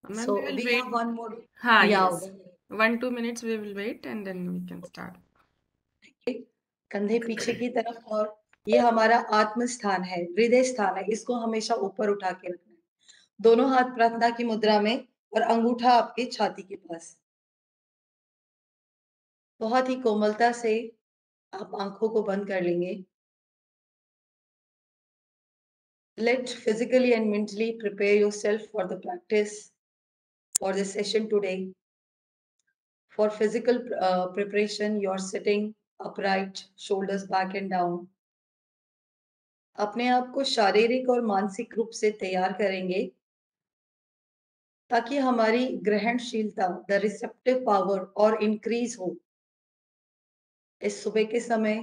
Ma'am, we So will we wait. have one more. हाँ, Yeah, yes. 1-2 minutes we will wait and then we can start. कंधे पीछे की तरफ, और ये हमारा आत्म स्थान है, हृदय स्थान है, इसको हमेशा ऊपर उठा के रखना है। दोनों हाथ प्रार्थना की मुद्रा में और अंगूठा आपके छाती के पास। बहुत ही कोमलता से आप आंखों को बंद कर लेंगे। Let physically and mentally prepare yourself for the practice, for the session today. For physical preparation, you're sitting upright, shoulders back and down. अपने आप को शारीरिक और मानसिक रूप से तैयार करेंगे ताकि हमारी ग्रहणशीलता, द रिसेप्टिव पावर और इंक्रीज हो। इस सुबह के समय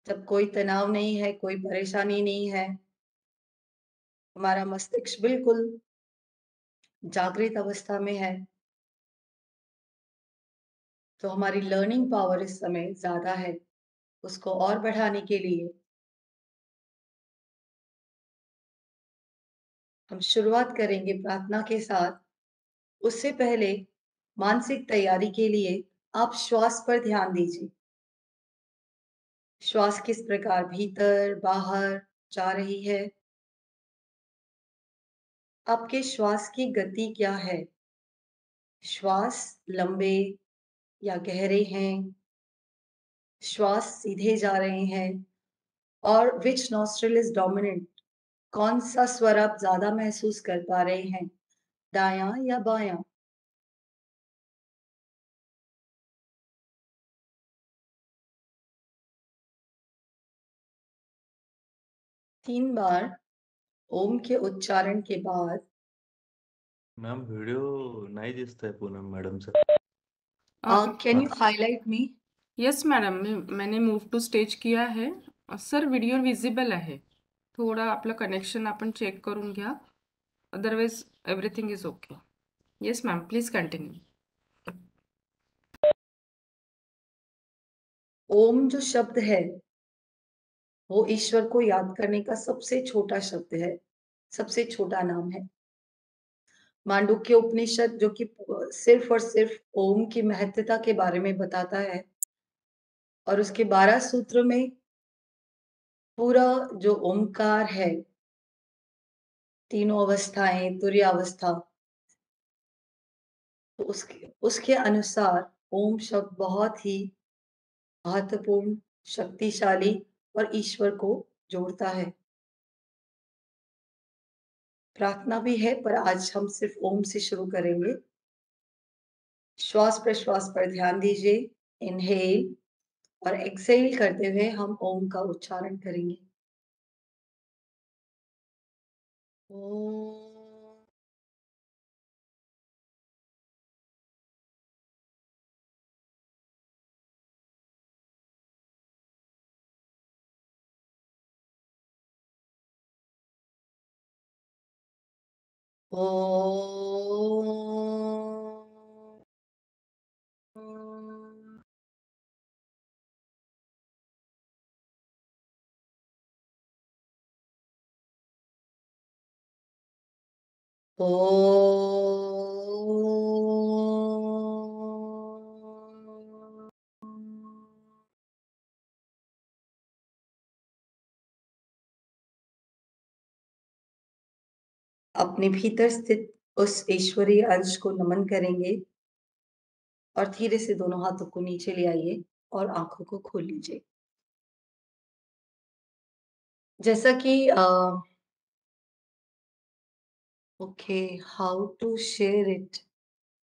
जब कोई तनाव नहीं है, कोई परेशानी नहीं है, हमारा मस्तिष्क बिल्कुल जागृत अवस्था में है, तो हमारी लर्निंग पावर इस समय ज्यादा है। उसको और बढ़ाने के लिए हम शुरुआत करेंगे प्रार्थना के साथ। उससे पहले मानसिक तैयारी के लिए आप श्वास पर ध्यान दीजिए। श्वास किस प्रकार भीतर बाहर जा रही है, आपके श्वास की गति क्या है, श्वास लंबे या गहरे हैं, श्वास सीधे जा रहे हैं, और विच नॉस्ट्रिल इज डोमिनेंट, कौन सा स्वर आप ज्यादा महसूस कर पा रहे हैं, दायां या बायां। 3 बार ओम के उच्चारण के बाद मॅम व्हिडिओ नाही दिसतंय पूनम मॅडमचा. Can you highlight me? Yes madam, मैंने मूव टू स्टेज किया है. सर व्हिडिओ विजिबल आहे. थोडं आपलं कनेक्शन आपण चेक करून घ्या. Otherwise everything is okay. Yes ma'am, please continue. Om जो शब्द है वो ईश्वर को याद करने का सबसे छोटा शब्द है, सबसे छोटा नाम है। मांडुक्य उपनिषद जो कि सिर्फ और सिर्फ ओम की महत्वता के बारे में बताता है, और उसके 12 सूत्र में पूरा जो ओमकार है, तीनों अवस्थाएं, तुरीय अवस्था, तो उसके अनुसार ओम शब्द बहुत ही महत्वपूर्ण, शक्तिशाली और ईश्वर को जोड़ता है। प्रार्थना भी है, पर आज हम सिर्फ ओम से शुरू करेंगे। श्वास प्रश्वास पर ध्यान दीजिए। इनहेल और एक्सहेल करते हुए हम ओम का उच्चारण करेंगे। ओम। ओम। ओम। अपने भीतर स्थित उस ईश्वरीय अंश को नमन करेंगे और धीरे से दोनों हाथों को नीचे ले आइए और आंखों को खोल लीजिए। जैसा कि okay, how to share it,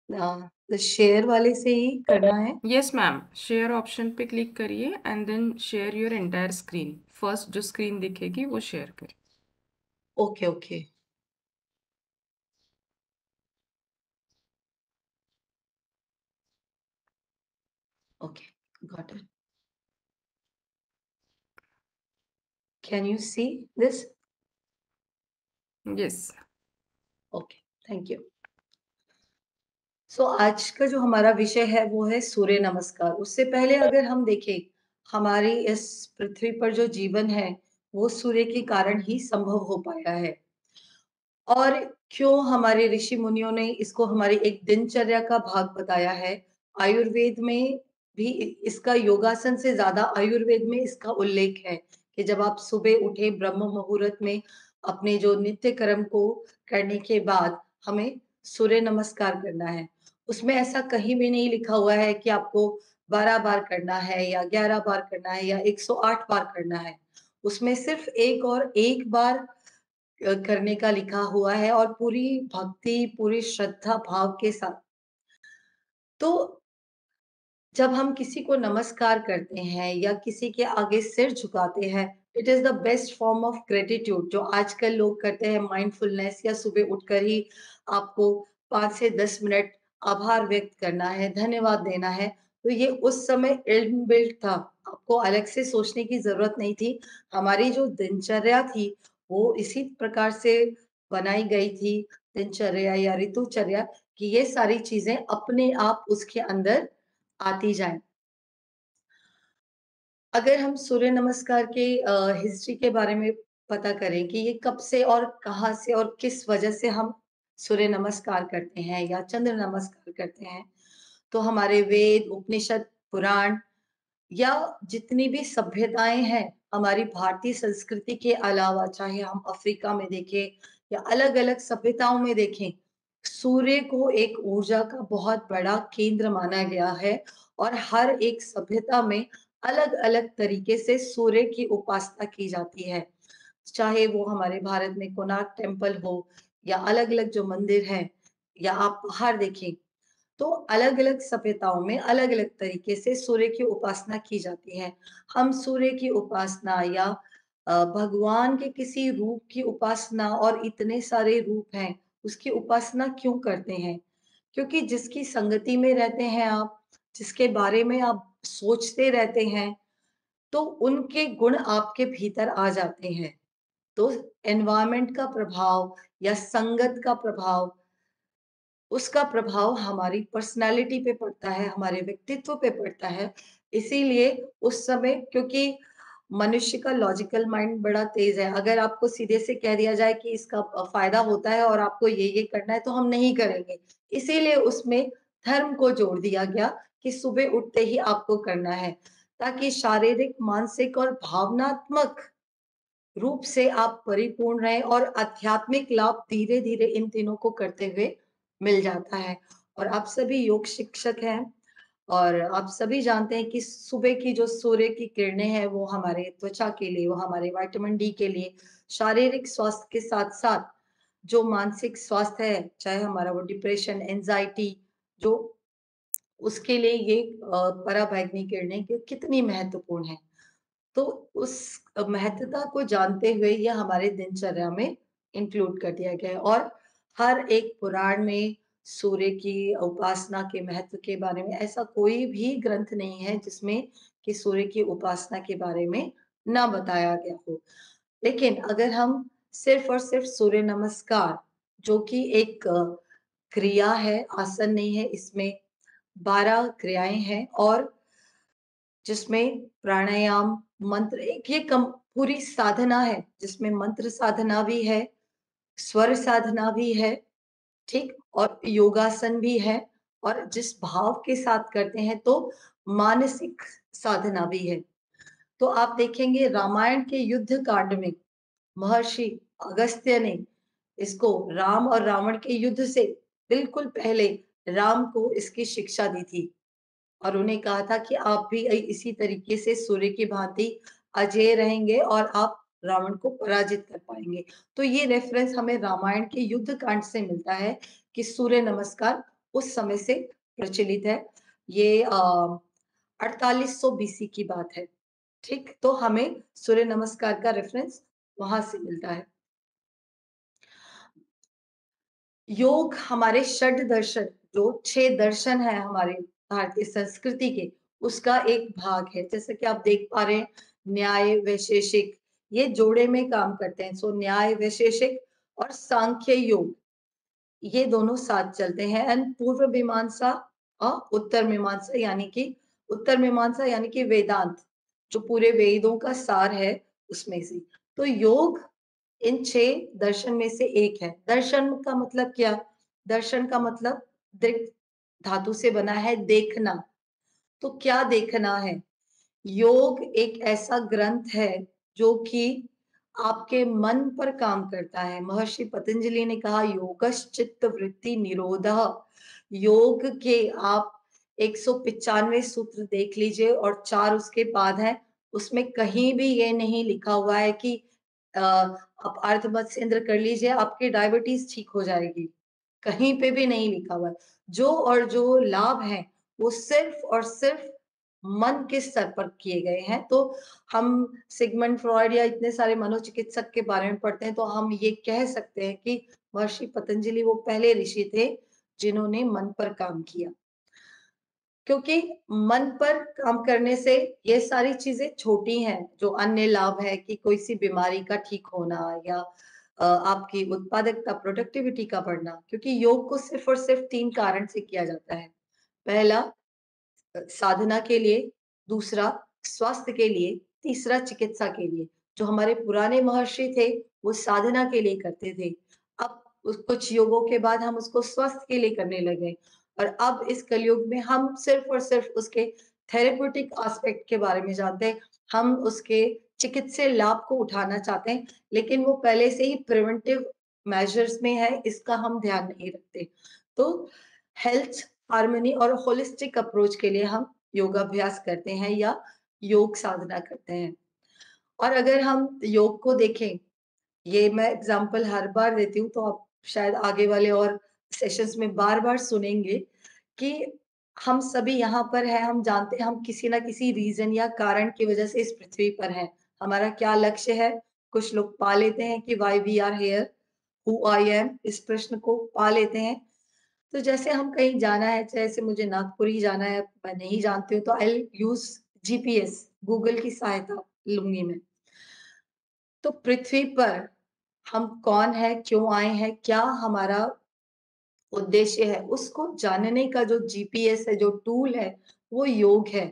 the share वाले से ही करना है। यस मैम, शेयर ऑप्शन पे क्लिक करिए and then share your entire screen. First जो स्क्रीन दिखेगी वो शेयर करिए. Okay okay. Okay, got it. Can you see this? यस. Okay, thank you. So आज का जो हमारा विषय है वो है सूर्य नमस्कार। उससे पहले अगर हम देखें, हमारी इस पृथ्वी पर जो जीवन है वो सूर्य के कारण ही संभव हो पाया है। और क्यों हमारे ऋषि मुनियों ने इसको हमारी एक दिनचर्या का भाग बताया है। आयुर्वेद में भी इसका योगासन से ज़्यादा आयुर्वेद में इसका उल्लेख है कि जब आप सुबह उठे ब्रह्म मुहूर्त में अपने जो नित्य कर्म को करने के बाद हमें सूर्य नमस्कार करना है। उसमें ऐसा कहीं भी नहीं लिखा हुआ है कि आपको 12 बार करना है या 11 बार करना है या 108 बार करना है। उसमें सिर्फ 1 और 1 बार करने का लिखा हुआ है और पूरी भक्ति, पूरी श्रद्धा भाव के साथ। तो जब हम किसी को नमस्कार करते हैं या किसी के आगे सिर झुकाते हैं, it is the best form of gratitude जो आजकल लोग करते हैं माइंडफुलनेस या सुबह उठकर ही आपको 5 से 10 मिनट आभार व्यक्त करना है, धन्यवाद देना है। तो ये उस समय इनबिल्ट था, आपको अलग से सोचने की ज़रूरत नहीं थी। हमारी जो दिनचर्या थी, वो इसी प्रकार से बनाई गई थी, दिनचर्या या ऋतुचर्या कि ये सारी चीज़ें अपने आप उसके अंदर आती जाएँ। अगर हम सूर्य नमस्कार के हिस्ट्री के बारे में पता करें कि ये कब से और कहाँ से और किस वजह से हम सूर्य नमस्कार करते हैं या चंद्र नमस्कार करते हैं, तो हमारे वेद, उपनिषद, पुराण या जितनी भी सभ्यताएँ हैं, हमारी भारतीय संस्कृति के अलावा चाहे हम अफ्रीका में देखें या अलग-अलग सभ्यताओं में देखें, सूर्य को एक ऊर्जा का बहुत बड़ा केंद्र माना गया है और हर एक सभ्यता में अलग-अलग तरीके से सूर्य की उपासना की जाती है। चाहे वो हमारे भारत में कोणार्क टेम्पल हो या अलग-अलग जो मंदिर हैं या आप बाहर देखें, तो अलग-अलग सभ्यताओं में अलग-अलग तरीके से सूर्य की उपासना की जाती है। हम सूर्य की उपासना या भगवान के किसी रूप की उपासना और इतने सारे रूप हैं, उसकी उपासना क्यों करते हैं? क्योंकि जिसकी संगति में रहते हैं आप, जिसके बारे में आप सोचते रहते हैं, तो उनके गुण आपके भीतर आ जाते हैं। तो एनवायरनमेंट का प्रभाव या संगत का प्रभाव उसका प्रभाव हमारी पर्सनैलिटी पे पड़ता है, हमारे व्यक्तित्व पे पड़ता है। इसीलिए उस समय क्योंकि मनुष्य का लॉजिकल माइंड बड़ा तेज़ है, अगर आपको सीधे से कह दिया जाए कि इसका फ़ायदा होता है और आपको ये करना है, तो हम नहीं करेंगे। इसीलिए उसमें धर्म को जोड़ दिया गया कि सुबह उठते ही आपको करना है, ताकि शारीरिक, मानसिक और भावनात्मक रूप से आप परिपूर्ण रहें और आध्यात्मिक लाभ धीरे-धीरे इन तीनों को करते हुए मिल जाता है। और आप सभी योग शिक्षक हैं और आप सभी जानते हैं कि सुबह की जो सूर्य की किरणें हैं, वो हमारे त्वचा के लिए, वो हमारे विटामिन डी के लिए, शारीरिक स्वास्थ्य के साथ-साथ जो मानसिक स्वास्थ्य है, चाहे हमारा वो डिप्रेशन, एंग्ज़ायटी जो उसके लिए ये पराबैंगनी किरणें कितनी महत्वपूर्ण हैं। तो उस महत्वता को जानते हुए ये हमारे दिनचर्या में इंक्लूड कर दिया गया है और हर एक पुराण में सूर्य की उपासना के महत्व के बारे में ऐसा कोई भी ग्रंथ नहीं है जिसमें कि सूर्य की उपासना के बारे में ना बताया गया हो। लेकिन अगर हम सिर्फ और सिर्फ सूर्य नमस्कार जो कि एक क्रिया है, आसन नहीं है, इसमें 12 क्रियाएँ हैं और जिसमें प्राणायाम, मंत्र एक ये पूरी साधना है, जिसमें मंत्र साधना भी है, स्वर साधना भी है, ठीक? और योगासन भी है और जिस भाव के साथ करते हैं तो मानसिक साधना भी है। तो आप देखेंगे रामायण के युद्ध कांड में महर्षि अगस्त्य ने इसको राम और रावण के युद्ध से बिल्कुल पहले राम को इसकी शिक्षा दी थी। और उन्हें कहा था कि आप भी इसी तरीके से सूर्य की भांति अजेय रहेंगे और आप रावण को पराजित कर पाएँगे। तो ये रेफ़रेंस हमें रामायण के युद्ध कांड से मिलता है कि सूर्य नमस्कार उस समय से प्रचलित है। ये 4800 बीसी की बात है, ठीक? तो हमें सूर्य नमस्कार का रेफ़रेंस वहाँ से मिलता है। योग हमारे षड दर्शन जो 6 दर्शन हैं हमारे भारतीय संस्कृति के, उसका एक भाग है। जैसे कि आप देख पा रहे हैं न्याय, वैशेषिक ये जोड़े में काम करते हैं। सो न्याय, वैशेषिक और सांख्य योग ये दोनों साथ चलते हैं एंड पूर्व मीमांसा और उत्तर मीमांसा यानी कि वेदांत जो पूरे वेदों का सार है उसमें से। तो योग इन 6 दर्शन में से एक है। दर्शन का मतलब क्या? दर्शन का मतलब दृक् धातु से बना है देखना। तो क्या देखना है? योग एक ऐसा ग्रंथ है जो कि आपके मन पर काम करता है। महर्षि पतंजलि ने कहा योगश्चित्त वृत्ति निरोधः। योग के आप 195 सूत्र देख लीजिए और 4 उसके बाद हैं। उसमें कहीं भी ये नहीं लिखा हुआ है कि आप अर्ध मत्स्य कर लीजिए, आपकी डायबिटीज ठीक हो जाएगी। कहीं पे भी नहीं लिखा हुआ है। जो लाभ हैं, वो सिर्फ और सिर्फ मन के स्तर पर किए गए हैं। तो हम सिगमंड फ्रॉइड या इतने सारे मनोचिकित्सक के बारे में पढ़ते हैं, तो हम ये कह सकते हैं कि महर्षि पतंजलि वो पहले ऋषि थे, जिन्होंने मन पर काम किया। क्योंकि मन पर काम करने से ये सारी चीज़ें छोटी हैं, जो अन्य लाभ है कि कोई-सी बीमारी का ठीक होना या आपकी उत्पादकता, प्रोडक्टिविटी का बढ़ना। क्योंकि योग को सिर्फ़ और सिर्फ़ 3 कारण से किया जाता है। पहला साधना के लिए, दूसरा स्वास्थ्य के लिए, तीसरा चिकित्सा के लिए। जो हमारे पुराने महर्षि थे, वो साधना के लिए करते थे। अब उस कुछ युगों के बाद हम उसको स्वास्थ्य के लिए करने लगे और अब इस कलयुग में हम सिर्फ़ और सिर्फ़ उसके थेरेप्यूटिक एस्पेक्ट के बारे में जानते हैं। हम उसके चिकित्सीय लाभ को उठाना चाहते हैं, लेकिन वो पहले से ही प्रिवेंटिव मेजर्स में है, इसका हम ध्यान नहीं रखते। तो हेल्थ हार्मनी और होलिस्टिक अप्रोच के लिए हम योगाभ्यास करते हैं या योग साधना करते हैं। और अगर हम योग को देखें, ये मैं एग्ज़ाम्पल हर बार देती हूँ, तो आप शायद आगे वाले और सेशंस में बार-बार सुनेंगे कि हम सभी यहाँ पर हैं, हम जानते हैं हम किसी न किसी रीज़न या कारण की वज़ह से इस पृथ्वी पर हैं। हमारा क्या लक्ष्य है? कुछ लोग पा लेते हैं कि why we are here, who I am, इस प्रश्न को पा लेते हैं। तो जैसे हम कहीं जाना है, जैसे मुझे नागपुर ही जाना है, मैं नहीं जानती हूँ, तो I will use GPS, Google की सहायता लूँगी मैं। तो पृथ्वी पर हम कौन हैं, क्यों आए हैं, क्या हमारा उद्देश्य है, उसको जानने का जो जीपीएस है, जो टूल है, वो योग है।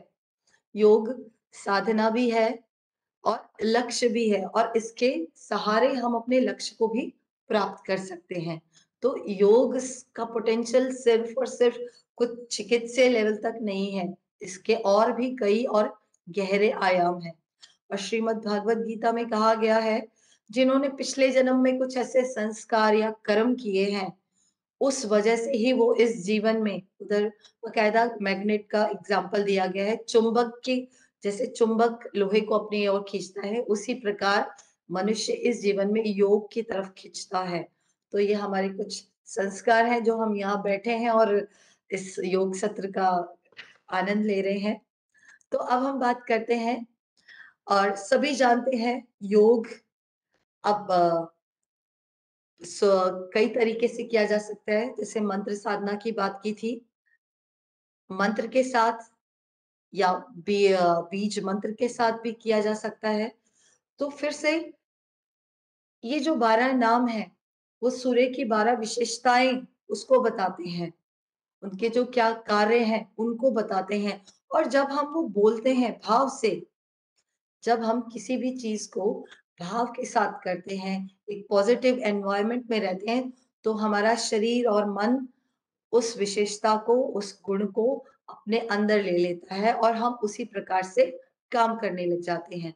योग साधना भी है और लक्ष्य भी है और इसके सहारे हम अपने लक्ष्य को भी प्राप्त कर सकते हैं। तो योग का पोटेंशियल सिर्फ़ और सिर्फ़ कुछ चिकित्सीय लेवल तक नहीं है, इसके और भी कई और गहरे आयाम हैं। और श्रीमद् भागवत गीता में कहा गया है, जिन्होंने पिछले जन्म में कुछ ऐसे संस्कार या कर्म किए हैं, उस वजह से ही वो इस जीवन में उधर बाकायदा मैग्नेट का एग्ज़ाम्पल दिया गया है। चुंबक की जैसे चुंबक लोहे को अपनी ओर खींचता है, उसी प्रकार मनुष्य इस जीवन में योग की तरफ खींचता है। तो ये हमारे कुछ संस्कार हैं जो हम यहाँ बैठे हैं और इस योग सत्र का आनंद ले रहे हैं। तो अब हम बात करते हैं और सभी जानते हैं योग अब कई तरीके से किया जा सकता है, जैसे मंत्र साधना की बात की थी। मंत्र के साथ या बीज मंत्र के साथ भी किया जा सकता है। तो फिर से ये जो 12 नाम हैं, वो सूर्य की 12 विशेषताएँ उसको बताते हैं। उनके जो क्या कार्य हैं, उनको बताते हैं और जब हम वो बोलते हैं भाव से, जब हम किसी भी चीज़ को भाव के साथ करते हैं, एक पॉज़िटिव एनवायरनमेंट में रहते हैं, तो हमारा शरीर और मन उस विशेषता को, उस गुण को अपने अंदर ले लेता है और हम उसी प्रकार से काम करने लग जाते हैं।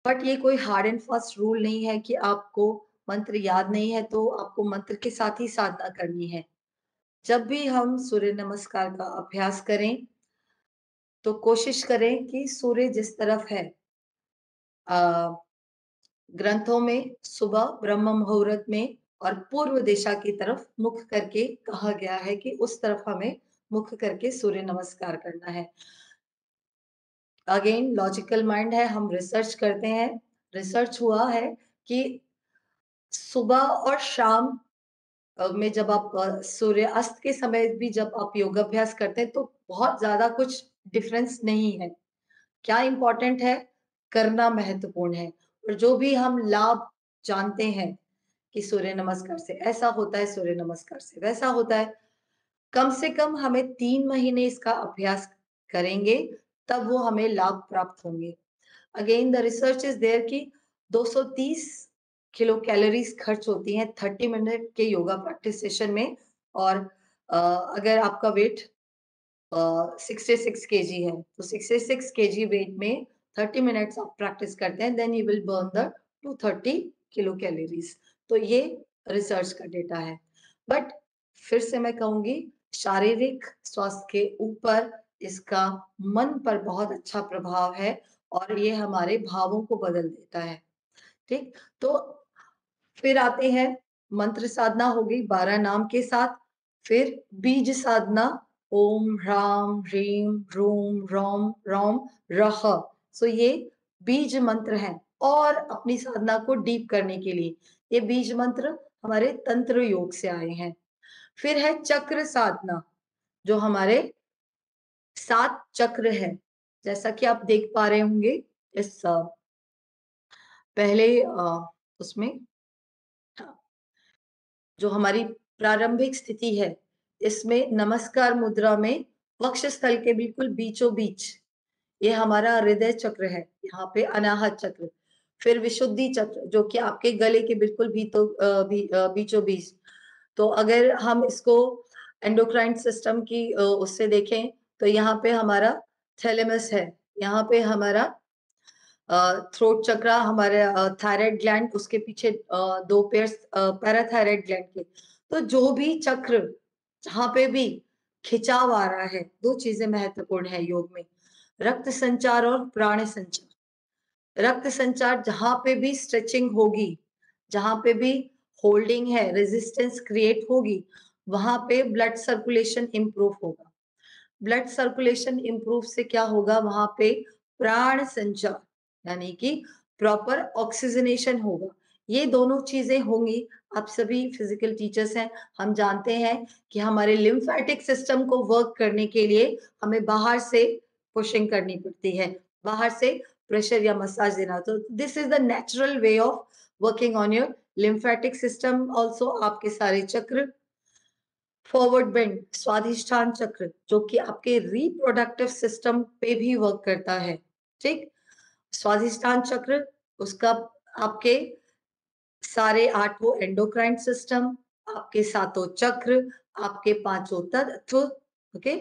बट ये कोई हार्ड एंड फास्ट रूल नहीं है कि आपको मंत्र याद नहीं है तो आपको मंत्र के साथ ही साधना करनी है। जब भी हम सूर्य नमस्कार का अभ्यास करें, तो कोशिश करें कि सूर्य जिस तरफ है अ, ग्रंथों में सुबह ब्रह्म मुहूर्त में और पूर्व दिशा की तरफ मुख करके कहा गया है कि उस तरफ हमें मुख करके सूर्य नमस्कार करना है। अगेन लॉजिकल माइंड है, हम रिसर्च करते हैं। रिसर्च हुआ है कि सुबह और शाम में जब आप सूर्यास्त के समय भी जब आप योगाभ्यास करते हैं तो बहुत ज़्यादा कुछ डिफरेंस नहीं है। क्या इम्पोर्टेंट है? करना महत्वपूर्ण है और जो भी हम लाभ जानते हैं कि सूर्य नमस्कार से ऐसा होता है, सूर्य नमस्कार से वैसा होता है, कम से कम हमें 3 महीने इसका अभ्यास करेंगे, तब वो हमें लाभ प्राप्त होंगे। Again the research is there कि 230 किलो कैलोरीज खर्च होती हैं 30 मिनट के योगा प्रैक्टिस सेशन में। और अगर आपका वेट 66 केजी है, तो 66 केजी वेट में 30 मिनट्स आप प्रैक्टिस करते हैं, then you will burn the 230 kilo calories. तो ये रिसर्च का डेटा है। बट फिर से मैं कहूंगी, शारीरिक स्वास्थ्य के ऊपर इसका मन पर बहुत अच्छा प्रभाव है और ये हमारे भावों को बदल देता है। ठीक, तो फिर आते हैं मंत्र साधना हो गई 12 नाम के साथ। फिर बीज साधना, ओम ह्राम ह्रीम ह्रूम रौम रौम रह। सो ये बीज मंत्र हैं। और अपनी साधना को डीप करने के लिए ये बीज मंत्र हमारे तंत्र योग से आए हैं। फिर है चक्र साधना, जो हमारे 7 चक्र है, जैसा कि आप देख पा रहे होंगे इस पहले उसमें जो हमारी प्रारंभिक स्थिति है, इसमें नमस्कार मुद्रा में वक्षस्थल के बिल्कुल बीचों बीच ये हमारा हृदय चक्र है, यहाँ पे अनाहत चक्र। फिर विशुद्धि चक्र, जो कि आपके गले के बिल्कुल बीचों बीच। तो अगर हम इसको एंडोक्राइन सिस्टम की उससे देखें, तो यहाँ पे हमारा थैलेमस है, यहाँ पे हमारा थ्रोट चक्र, हमारे थायराइड ग्लैंड, उसके पीछे 2 पेयर्स पैराथायराइड ग्लैंड के। तो जो भी चक्र जहाँ पे भी खिंचाव आ रहा है, 2 चीजें महत्वपूर्ण है योग में, रक्त संचार और प्राण संचार। रक्त संचार जहाँ पे भी स्ट्रेचिंग होगी, जहाँ पे भी होल्डिंग है, रेजिस्टेंस क्रिएट होगी, वहां पे ब्लड सर्कुलेशन इंप्रूव होगा। ब्लड सर्कुलेशन इंप्रूव से क्या होगा, वहां पे प्राण संचार यानी कि प्रॉपर ऑक्सीजनेशन होगा। ये दोनों चीजें होंगी। आप सभी फिजिकल टीचर्स हैं, हम जानते हैं कि हमारे लिम्फेटिक सिस्टम को वर्क करने के लिए हमें बाहर से पुशिंग करनी पड़ती है, बाहर से प्रेशर या मसाज देना। तो this is the natural way of working on your lymphatic system. Also आपके सारे चक्र, फॉरवर्ड बेंड स्वाधिष्ठान चक्र, जो कि आपके रिप्रोडक्टिव सिस्टम पे भी वर्क करता है। ठीक, स्वाधिष्ठान चक्र, उसका आपके सारे 8 एंडोक्राइन सिस्टम, आपके 7 चक्र, आपके 5 तत्व। ओके,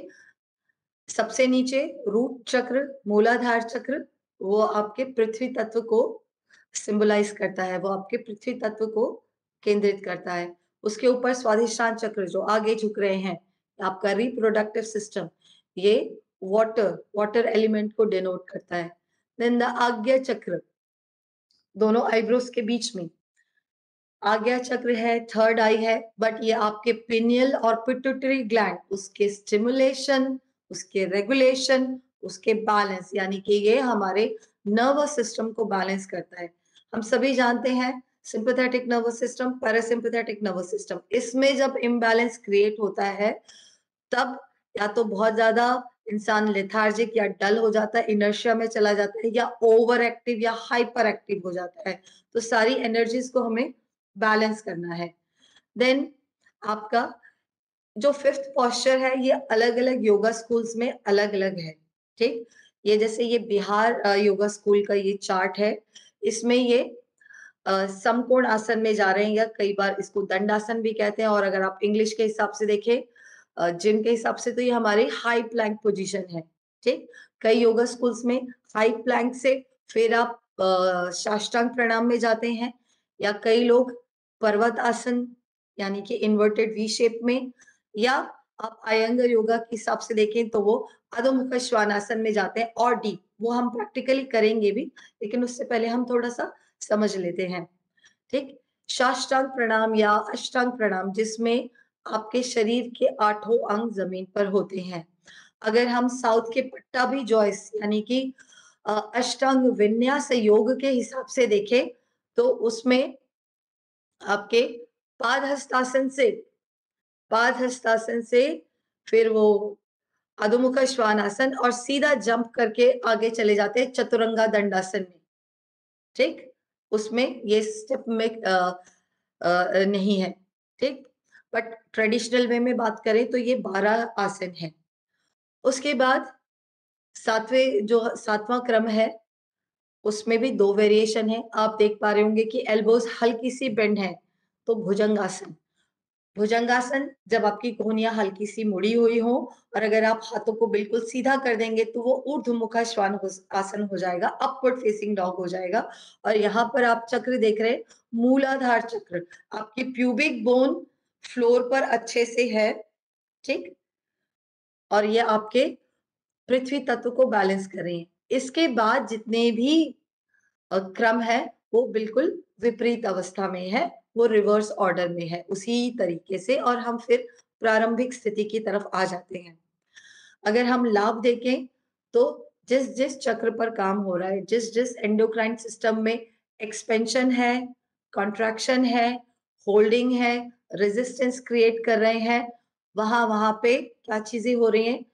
सबसे नीचे रूट चक्र, मूलाधार चक्र, वो आपके पृथ्वी तत्व को सिंबलाइज करता है, वो आपके पृथ्वी तत्व को केंद्रित करता है। उसके ऊपर स्वाधिष्ठान चक्र जो आगे झुक रहे हैं, आपका रिप्रोडक्टिव सिस्टम, ये वाटर एलिमेंट को डिनोट करता है। देन द आज्ञा चक्र, दोनों आईब्रोज के बीच में आज्ञा चक्र है, थर्ड आई है, बट ये आपके पिनियल और पिट्यूटरी ग्लैंड, उसके स्टिमुलेशन, उसके रेगुलेशन, उसके बैलेंस, यानी कि ये हमारे नर्वस सिस्टम को बैलेंस करता है। हम सभी जानते हैं sympathetic nervous system, parasympathetic nervous system, इसमें जब इम्बैलेंस क्रिएट होता है, तब या तो बहुत ज्यादा इंसान लेथार्जिक या डल हो जाता है, इनर्शिया में चला जाता है, या ओवर एक्टिव या हाइपर एक्टिव हो जाता है। तो सारी एनर्जीज को हमें बैलेंस करना है। देन आपका जो 5th पोस्चर है, ये अलग अलग योगा स्कूल्स में अलग अलग है। ठीक, ये जैसे ये बिहार योगा स्कूल का ये चार्ट है, इसमें ये समकोण आसन में जा रहे हैं, या कई बार इसको दंडासन भी कहते हैं। और अगर आप इंग्लिश के हिसाब से देखें, जिम के हिसाब से, तो ये हमारी हाई प्लैंक पोजीशन है। ठीक, कई योगा स्कूल्स में हाई प्लैंक से फिर आप साष्टांग प्रणाम में जाते हैं, या कई लोग पर्वत आसन यानी कि इन्वर्टेड वी शेप में, या आप अयंगर योगा के हिसाब से देखें तो वो अधोमुख श्वानासन में जाते हैं और डीप। वो हम प्रैक्टिकली करेंगे भी, लेकिन उससे पहले हम थोड़ा सा समझ लेते हैं। ठीक, साष्टांग प्रणाम या अष्टांग प्रणाम, जिसमें आपके शरीर के 8 अंग जमीन पर होते हैं। अगर हम साउथ के पट्टाभी जॉइस यानी कि अष्टांग विन्यास योग के हिसाब से देखें, तो उसमें आपके पाद हस्तासन से फिर वो अधोमुख श्वानासन, और सीधा जंप करके आगे चले जाते हैं चतुरंगा दंडासन में। ठीक, उसमें ये स्टेप में नहीं है। ठीक, बट ट्रेडिशनल वे में बात करें तो ये 12 आसन है। उसके बाद 7वां क्रम है उसमें भी 2 वेरिएशन है। आप देख पा रहे होंगे कि एल्बोज हल्की सी बेंड है, तो भुजंगासन। भुजंगासन जब आपकी कोहनियाँ हल्की सी मुड़ी हुई हो और अगर आप हाथों को बिल्कुल सीधा कर देंगे तो वो ऊर्ध्वमुखा श्वान आसन हो जाएगा, अपवर्ड फेसिंग डॉग हो जाएगा। और यहाँ पर आप चक्र देख रहे हैं, मूलाधार चक्र। आपकी प्यूबिक बोन फ्लोर पर अच्छे से है, ठीक? और ये आपके पृथ्वी तत्व को बैलेंस कर रही है। इसके बाद जितने भी क्रम है वो बिल्कुल विपरीत अवस्था में है, वो रिवर्स ऑर्डर में है उसी तरीके से, और हम फिर प्रारंभिक स्थिति की तरफ आ जाते हैं। अगर हम लाभ देखें तो जिस जिस चक्र पर काम हो रहा है, जिस जिस एंडोक्राइन सिस्टम में एक्सपेंशन है, कॉन्ट्रैक्शन है, होल्डिंग है, रेजिस्टेंस क्रिएट कर रहे हैं, वहां वहां पे क्या चीजें हो रही हैं?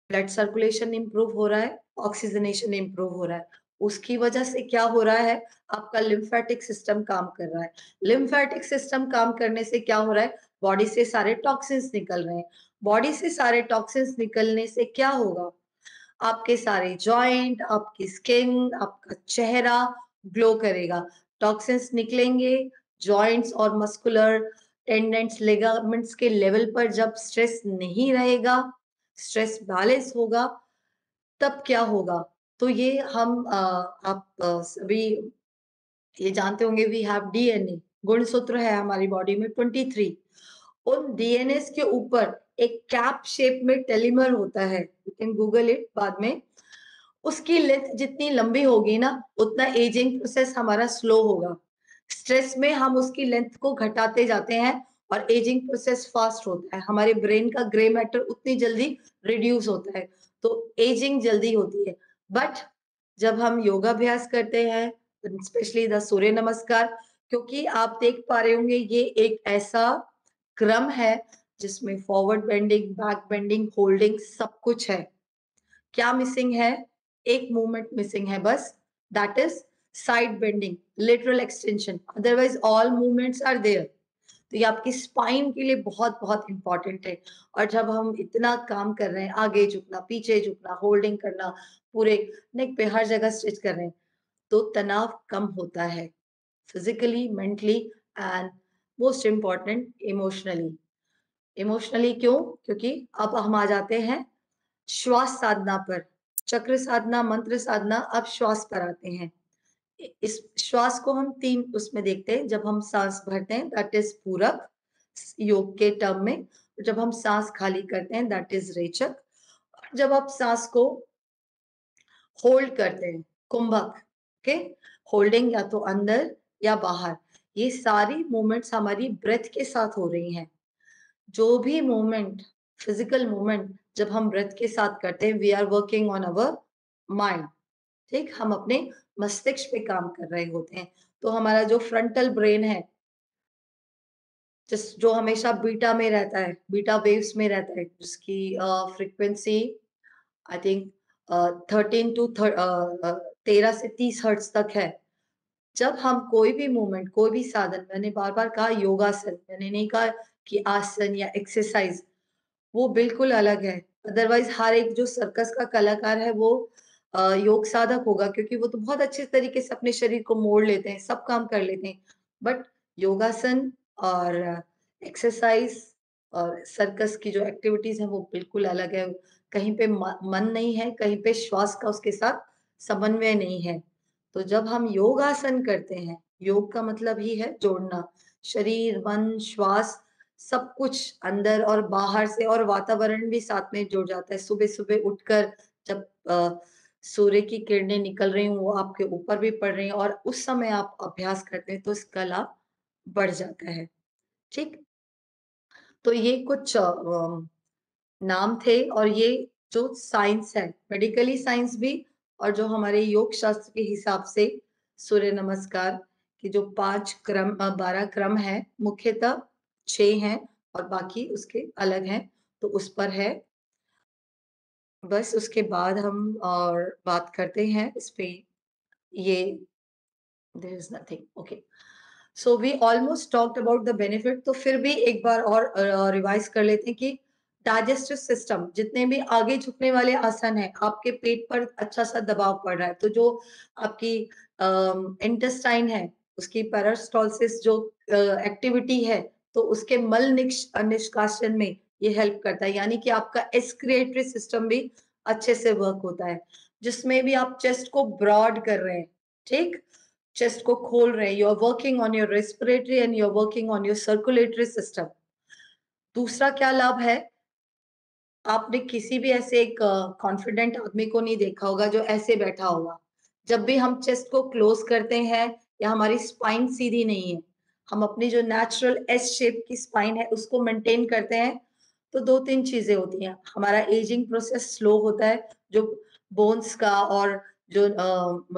ब्लड सर्कुलेशन इंप्रूव हो रहा है, ऑक्सीजनेशन इंप्रूव हो रहा है। उसकी वजह से क्या हो रहा है? आपका लिम्फेटिक सिस्टम काम कर रहा है। लिम्फेटिक सिस्टम काम करने से क्या हो रहा है? बॉडी से सारे टॉक्सिन्स निकल रहे हैं। बॉडी से सारे टॉक्सिन्स निकलने से क्या होगा? आपके सारे जॉइंट, आपकी स्किन, आपका चेहरा ग्लो करेगा। टॉक्सिन्स निकलेंगे, जॉइंट्स और मस्कुलर टेंडेंट्स, लिगामेंट्स के लेवल पर जब स्ट्रेस नहीं रहेगा, स्ट्रेस बैलेंस होगा, तब क्या होगा? तो ये हम आप सभी ये जानते होंगे, वी हैव डीएनए, गुणसूत्र है हमारी बॉडी में 23। उन डीएनएस के ऊपर एक कैप शेप में टेलीमर होता है, यू कैन गूगल इट बाद में। उसकी लेंथ जितनी लंबी होगी ना, उतना एजिंग प्रोसेस हमारा स्लो होगा। स्ट्रेस में हम उसकी लेंथ को घटाते जाते हैं और एजिंग प्रोसेस फास्ट होता है। हमारे ब्रेन का ग्रे मैटर उतनी जल्दी रिड्यूस होता है, तो एजिंग जल्दी होती है। बट जब हम योगाभ्यास करते हैं, स्पेशली द सूर्य नमस्कार, क्योंकि आप देख पा रहे होंगे ये एक ऐसा क्रम है जिसमें forward bending, back bending, holding सब कुछ है। क्या मिसिंग है? एक मूवमेंट मिसिंग है बस, that is side bending, lateral extension, otherwise all movements are there. तो ये आपकी स्पाइन के लिए बहुत बहुत इंपॉर्टेंट है। और जब हम इतना काम कर रहे हैं, आगे झुकना, पीछे झुकना, होल्डिंग करना, पूरे नेक पे हर जगह स्ट्रेच कर रहे हैं, तो तनाव कम होता है, physically, mentally and most important emotionally. Emotionally क्यों? क्योंकि अब हम आ जाते हैं श्वास साधना पर। चक्र साधना, मंत्र साधना, अब श्वास पर आते हैं। इस श्वास को हम 3 उसमें देखते हैं। जब हम सांस भरते हैं दैट इज पूरक योग के टर्म में, जब हम सांस खाली करते हैं दैट इज रेचक, जब आप सांस को होल्ड करते हैं कुंभक। ओके, होल्डिंग या तो अंदर या बाहर, ये सारी मूवमेंट्स हमारी ब्रेथ के साथ हो रही हैं। जो भी मूवमेंट, फिजिकल मूवमेंट जब हम ब्रेथ के साथ करते हैं, we are working on our mind, ठीक? हम अपने मस्तिष्क पे काम कर रहे होते हैं। तो हमारा जो फ्रंटल ब्रेन है, जो हमेशा बीटा में रहता है, बीटा वेव्स में रहता है, जिसकी फ्रीक्वेंसी आई थिंक 13 से 30 हर्ट्ज तक है। जब हम कोई भी मूवमेंट, कोई भी साधन, मैंने बार बार कहा योगासन, मैंने नहीं कहा कि आसन या एक्सरसाइज, वो बिल्कुल अलग है। अदरवाइज हर एक जो सर्कस का कलाकार है वो योग साधक होगा, क्योंकि वो तो बहुत अच्छे तरीके से अपने शरीर को मोड़ लेते हैं, सब काम कर लेते हैं। बट योगासन और एक्सरसाइज और सर्कस की जो एक्टिविटीज है वो बिल्कुल अलग है। कहीं पे मन नहीं है, कहीं पे श्वास का उसके साथ समन्वय नहीं है। तो जब हम योगासन करते हैं, योग का मतलब ही है जोड़ना, शरीर, मन, श्वास, सब कुछ अंदर और बाहर से, और वातावरण भी साथ में जुड़ जाता है। सुबह-सुबह उठकर जब सूर्य की किरणें निकल रही हों, वो आपके ऊपर भी पड़ रही हैं और उस समय आप अभ्यास करते हैं तो इसका लाभ बढ़ जाता है, ठीक? तो ये कुछ नाम थे, और ये जो साइंस है, मेडिकली साइंस भी, और जो हमारे योग शास्त्र के हिसाब से सूर्य नमस्कार के जो 5 क्रम 12 क्रम हैं, मुख्यतः 6 हैं और बाकी उसके अलग हैं, तो उस पर है। बस उसके बाद हम और बात करते हैं इस पे, ये there is nothing, okay. So we almost talked about the benefit, तो फिर भी एक बार और रिवाइज कर लेते हैं कि डाइजेस्टिव सिस्टम, जितने भी आगे झुकने वाले आसन है, आपके पेट पर अच्छा सा दबाव पड़ रहा है, तो जो आपकी इंटेस्टाइन है, उसकी पेरिस्टालसिस जो एक्टिविटी है, तो उसके मल निष्कासन में ये हेल्प करता है, यानी कि आपका एक्सक्रिएटरी सिस्टम भी अच्छे से वर्क होता है, जिसमें भी आप चेस्ट को ब्रॉड कर रहे हैं, ठीक, चेस्ट को खोल रहे हैं, you are working on your respiratory and you are working on your circulatory system. दूसरा क्या लाभ है, आपने किसी भी ऐसे एक कॉन्फिडेंट आदमी को नहीं देखा होगा जो ऐसे बैठा होगा। जब भी हम चेस्ट को क्लोज करते हैं या हमारी स्पाइन सीधी नहीं है, हम अपनी जो नेचुरल एस शेप की स्पाइन है उसको मेंटेन करते हैं, तो 2-3 चीजें होती हैं। हमारा एजिंग प्रोसेस स्लो होता है, जो बोन्स का और जो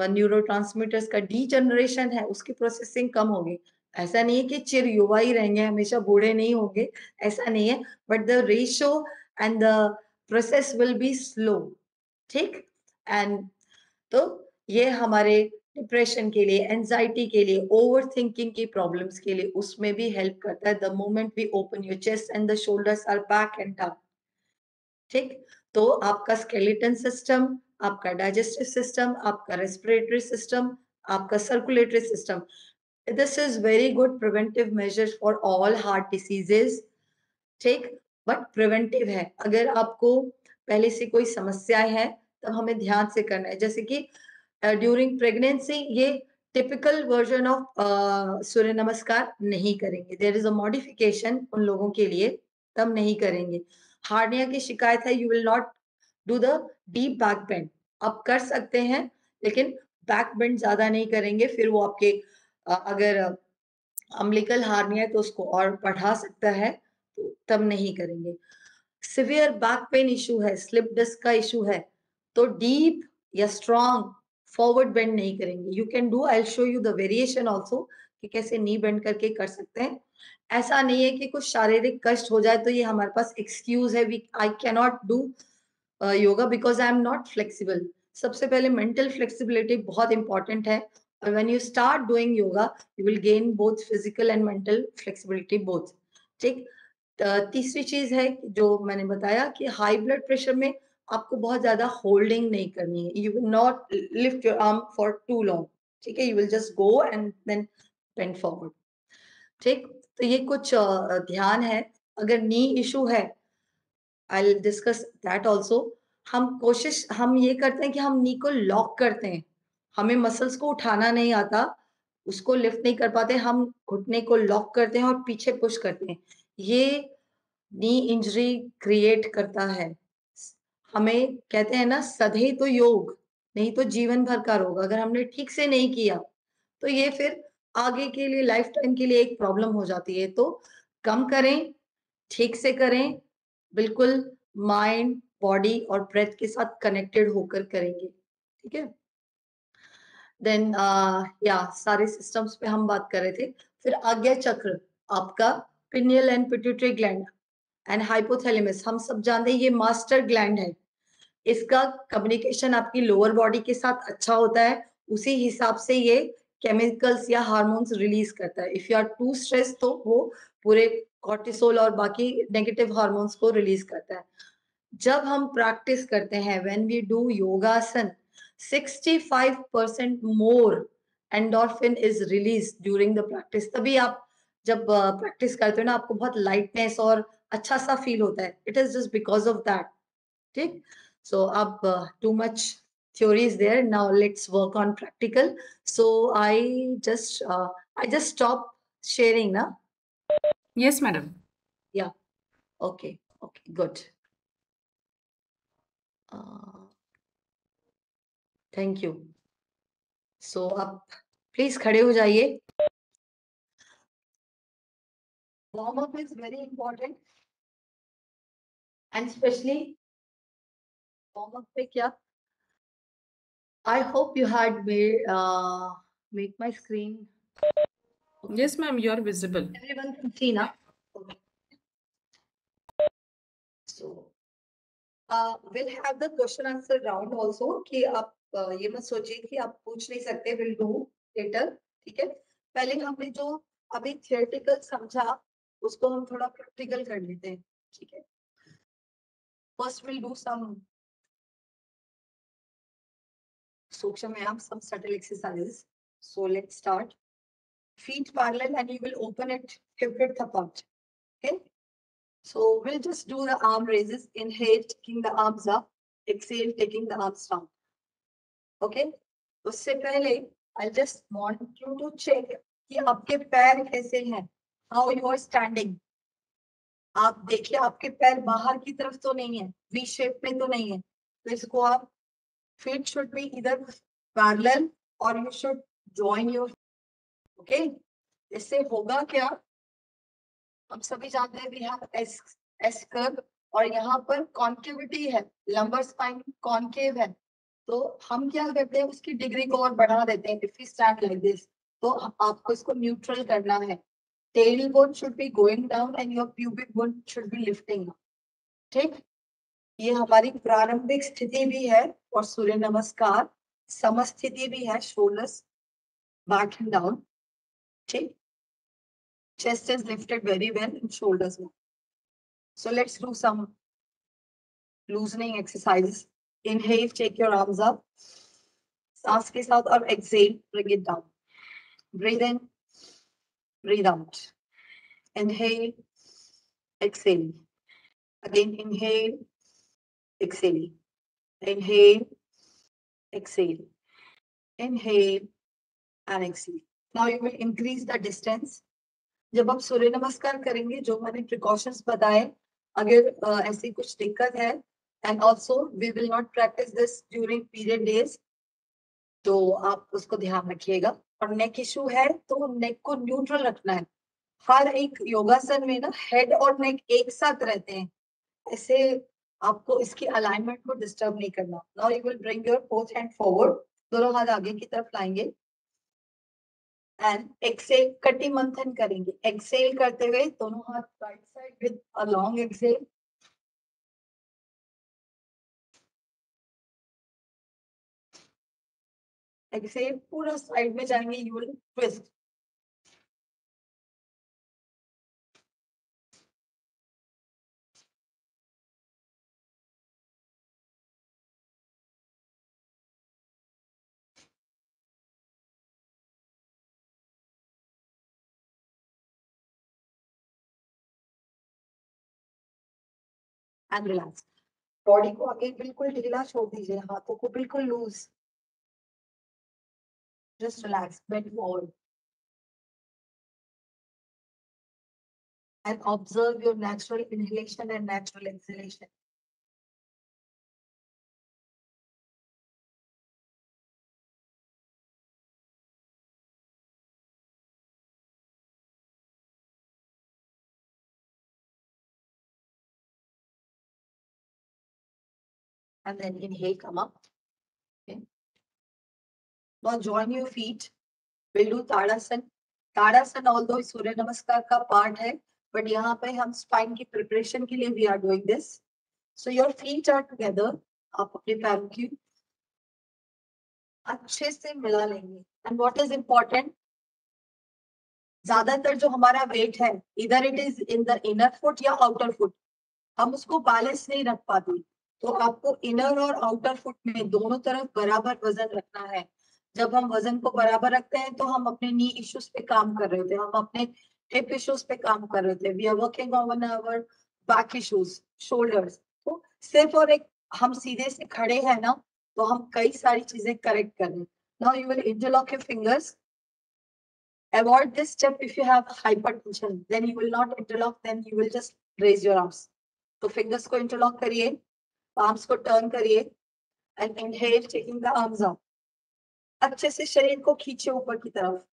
न्यूरोट्रांसमीटर्स का डीजनरेशन है उसकी प्रोसेसिंग कम होगी। ऐसा नहीं है कि चिर युवा ही रहेंगे, हमेशा बूढ़े नहीं होंगे, ऐसा नहीं है, but the ratio and the process will be slow, ठीक, एंड तो ये हमारे डिप्रेशन के लिए, एंजाइटी के लिए, ओवर थिंकिंग की प्रॉब्लम्स के लिए उसमें भी हेल्प करता है। The moment we open your chest and the shoulders are back and down, ठीक, तो आपका स्केलेटन सिस्टम, आपका डाइजेस्टिव सिस्टम, आपका रेस्पिरेटरी सिस्टम, आपका circulatory system, this is very good preventive measures for all heart diseases, ठीक, but preventive है। अगर आपको पहले से कोई समस्याएं हैं तब हमें ध्यान से करना है, जैसे कि ड्यूरिंग प्रेगनेंसी ये टिपिकल वर्जन ऑफ सूर्य नमस्कार नहीं करेंगे, देयर इज अ मॉडिफिकेशन उन लोगों के लिए, तब नहीं करेंगे। हार्निया की शिकायत है, you will not do the deep back bend, आप कर सकते हैं लेकिन बैक बेंड ज्यादा नहीं करेंगे, फिर वो आपके अगर अम्बिलिकल हार्निया है तो उसको और बढ़ा सकता है, तो तब नहीं करेंगे। सिवियर बैक पेन इशू है, स्लिप डिस्क का इशू है, तो डीप या स्ट्रॉन्ग फॉरवर्ड बेंड नहीं करेंगे। You can do, I will show you the variation also कि कैसे नी बेंड करके कर सकते हैं। ऐसा नहीं है कि कुछ शारीरिक कष्ट हो जाए तो ये हमारे पास एक्सक्यूज है, we I can not do yoga because I am not flexible. सबसे पहले मेंटल फ्लेक्सिबिलिटी बहुत इंपॉर्टेंट है, और when you start doing yoga you will gain both physical and mental flexibility both, ठीक। तीसरी चीज है जो मैंने बताया कि हाई ब्लड प्रेशर में आपको बहुत ज्यादा होल्डिंग नहीं करनी है, you will not lift your arm for too long, ठीक है, you will just go and then bend forward, ठीक। तो ये कुछ ध्यान है। अगर नी इशू है, I will discuss that also. हम ये करते हैं कि हम नी को लॉक करते हैं, हमें मसल्स को उठाना नहीं आता, उसको लिफ्ट नहीं कर पाते, हम घुटने को लॉक करते हैं और पीछे पुश करते हैं, ये नी इंजरी क्रिएट करता है। हमें कहते हैं ना, सधे तो योग, नहीं तो जीवन भर का रोग। अगर हमने ठीक से नहीं किया तो ये फिर आगे के लिए, लाइफ टाइम के लिए एक प्रॉब्लम हो जाती है। तो कम करें, ठीक से करें, बिल्कुल माइंड, बॉडी और ब्रेथ के साथ कनेक्टेड होकर करेंगे, ठीक है। देन या सारे सिस्टम्स पे हम बात कर रहे थे। फिर आज्ञा चक्र, आपका pineal and pituitary gland and hypothalamus, हम सब जानते हैं ये मास्टर ग्लैंड है, इसका कम्युनिकेशन आपकी लोअर बॉडी के साथ अच्छा होता है, उसी हिसाब से ये केमिकल्स या हार्मोन्स रिलीज करता है। If you are too stress तो वो पूरे कॉर्टिसोल और बाकी नेगेटिव हार्मोन्स को रिलीज करता है। जब हम प्रैक्टिस करते हैं, व्हेन वी डू योगासन, 65% more endorphin is release during the practice. तभी आप जब प्रैक्टिस करते हो ना, आपको बहुत लाइटनेस और अच्छा सा फील होता है, it is just because of that, ठीक। सो अब too much theory is there, now let's work on practical. So I just stop sharing now. Yes, madam. Yeah, okay, okay, good. uh, thank you. So आप please खड़े हो जाइए। Warm up is very important, and specially warm up पे क्या, I hope you had make my screen, Yes, ma'am, you are visible. everyone can see now. Okay. So we'll have the question answer round also, कि आप ये मत सोचिए कि आप पूछ नहीं सकते, विल डू लेटर, ठीक है। पहले हमने जो अभी थियोरेटिकल समझा उसको हम थोड़ा प्रैक्टिकल कर लेते हैं, ठीक है। First, we'll do some Sukshmayam, some subtle exercises. So let's start. Feet parallel and you will open it hip width apart. Okay. So we'll just do the arm raises. Inhale, taking the arms up. Exhale, taking the arms down. Okay. उससे पहले I just want you to check कि आपके पैर कैसे हैं. How you are standing. आप देखिए आपके पैर बाहर की तरफ तो नहीं है, वी शेप में तो नहीं है, तो इसको आप feet should be either parallel or you should join your. Okay. इससे होगा क्या, हम सभी जानते हैं we have S curve और यहाँ पर कॉन्केविटी है, लंबर स्पाइन कॉन्केव है, तो हम क्या करते हैं उसकी डिग्री को और बढ़ा देते हैं. If we stand like this, तो आपको इसको न्यूट्रल करना है. Tail bone should be going down and your pubic bone should be lifting up. ठीक, ये हमारी प्रारंभिक स्थिति भी है और सूर्य नमस्कार समस्थिति भी है. Shoulders back and down. ठीक, chest is lifted very well and shoulders more. So let's do some loosening exercises. Inhale, take your arms up. सांस के साथ और exhale, bring it down. Breathe in, breathe out. Inhale, exhale. Again, inhale, exhale. Inhale, exhale. Inhale and exhale. Now you will increase the distance. जब आप सूर्य नमस्कार करेंगे, जो मैंने प्रिकॉशंस बताए, अगर ऐसी कुछ दिक्कत है, and also we will not practice this during period days, तो आप उसको ध्यान रखिएगा. और नेक इशू है तो नेक को न्यूट्रल रखना है. हर एक योगासन में ना हेड और नेक एक साथ रहते हैं, ऐसे आपको इसकी अलाइनमेंट को डिस्टर्ब नहीं करना. Now you will bring your both hand forward, दोनों हाथ आगे की तरफ लाएंगे एंड एक्सेल कटी मंथन करेंगे. एक्सेल करते हुए दोनों हाथ right side with a long exhale. Exhale पूरा साइड में जाएंगे. You will twist. And relax. Body को आगे बिल्कुल ढीला छोड़ दीजिए, हाथों को बिल्कुल loose. Just relax, bend forward and observe your natural inhalation and natural exhalation. And then inhale, come up. Okay. Now join your feet. We'll do Tadasana. Tadasana, although Surya Namaskar का part है, but यहाँ पे हम spine की preparation के लिए we are doing this. So your feet are together. आप अपने पैरों की अच्छे से मिला लेंगे. And what is important? ज्यादातर जो हमारा weight है, either it is in the inner foot या outer foot, हम उसको बैलेंस नहीं रख पाते. तो आपको इनर और आउटर फुट में दोनों तरफ बराबर वजन रखना है. जब हम वजन को बराबर रखते हैं तो हम अपने नी इश्यूज पे काम कर रहे थे, हम अपने हिप इश्यूज पे काम कर रहे थे. We are working on our back issues, shoulders. तो सिर्फ और एक हम सीधे से खड़े हैं ना, तो हम कई सारी चीजें करेक्ट कर रहे हैं. Now you will interlock your fingers. Avoid this step if you have hypertension. Then you will not interlock. Then you will just raise your arms. तो फिंगर्स को इंटरलॉक करिए, आर्म्स को टर्न करिए and inhale, taking the arms up. अच्छे से शरीर को खींचे ऊपर की तरफ,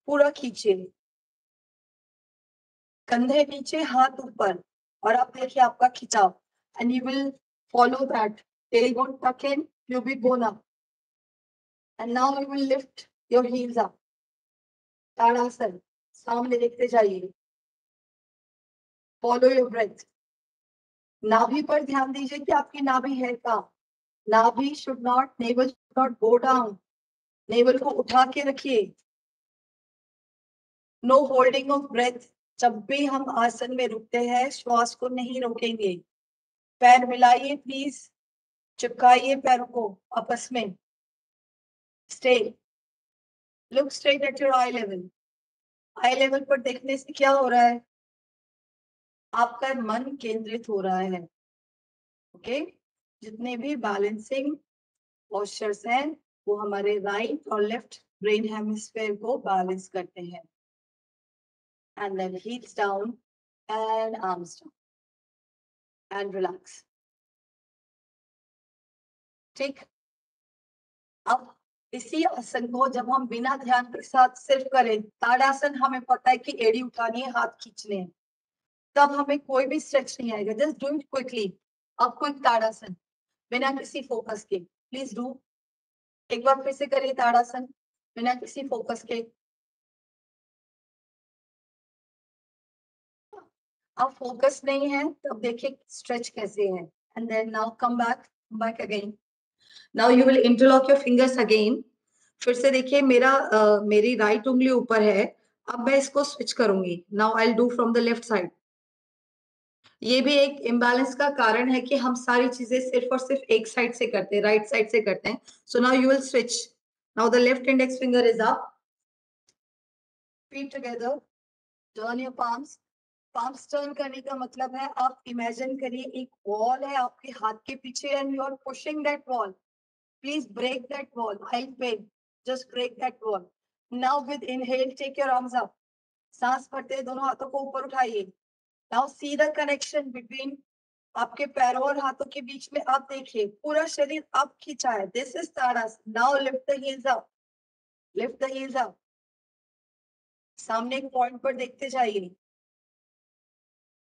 पूरा खींचे, कंधे नीचे हाथ ऊपर, और आप देखिए आपका खिंचाव. And you will follow that. Tail bone tuck in, pubic bone up. And now you will lift your heels up. ताड़ासन, सामने देखते जाइए. Follow your breath. नाभि पर ध्यान दीजिए कि आपकी नाभि है का. नाभि should not, navel should not go down. Navel को उठा के रखिए. No holding of breath. जब भी हम आसन में रुकते हैं, श्वास को नहीं रोकेंगे. पैर मिलाइए प्लीज, चिपकाइए पैरों को आपस में। Stay, look straight at your I level. I level पर देखने से क्या हो रहा है, आपका मन केंद्रित हो रहा है। ओके, जितने भी बैलेंसिंग पोस्चर्स हैं वो हमारे राइट और लेफ्ट ब्रेन हेमिस्फेयर को बैलेंस करते हैं। And then heels down and arms down and relax. ठीक, अब इसी आसन को जब हम बिना ध्यान के साथ सिर्फ करें, ताड़ासन हमें पता है कि एड़ी उठानी है, हाथ खींचने हैं, तब हमें कोई भी स्ट्रेच नहीं आएगा। Just do it quickly. अब क्विक ताड़ासन बिना किसी फोकस के, प्लीज डू। एक बार फिर से करिए ताड़ासन बिना किसी फोकस के। अब फोकस नहीं है तब देखिए स्ट्रेच कैसे है। And then now come back again. Now you will interlock your fingers again. फिर से देखिए मेरी राइट उंगली ऊपर है, अब मैं इसको स्विच करूंगी। Now I will do from the left side. ये भी एक इम्बैलेंस का कारण है कि हम सारी चीजें सिर्फ और सिर्फ एक साइड से करते हैं, राइट साइड से करते हैं। So now you will switch. Now the left index finger is up, feet together, turn your palms. Palms turn करने का मतलब है आप इमेजिन करिए एक वॉल है आपके हाथ के पीछे and you are pushing that wall. Please break that wall, I will just break that wall. Now with inhale take your arms up, सांस भरते दोनों हाथों को ऊपर उठाइए। Now see the connection between आपके पैरों और हाथों के बीच में। आप देखिए पूरा शरीर अप खींचा है। This is tadasana. Now lift the heels up, lift the heels up. सामने एक पॉइंट पर देखते जाइए।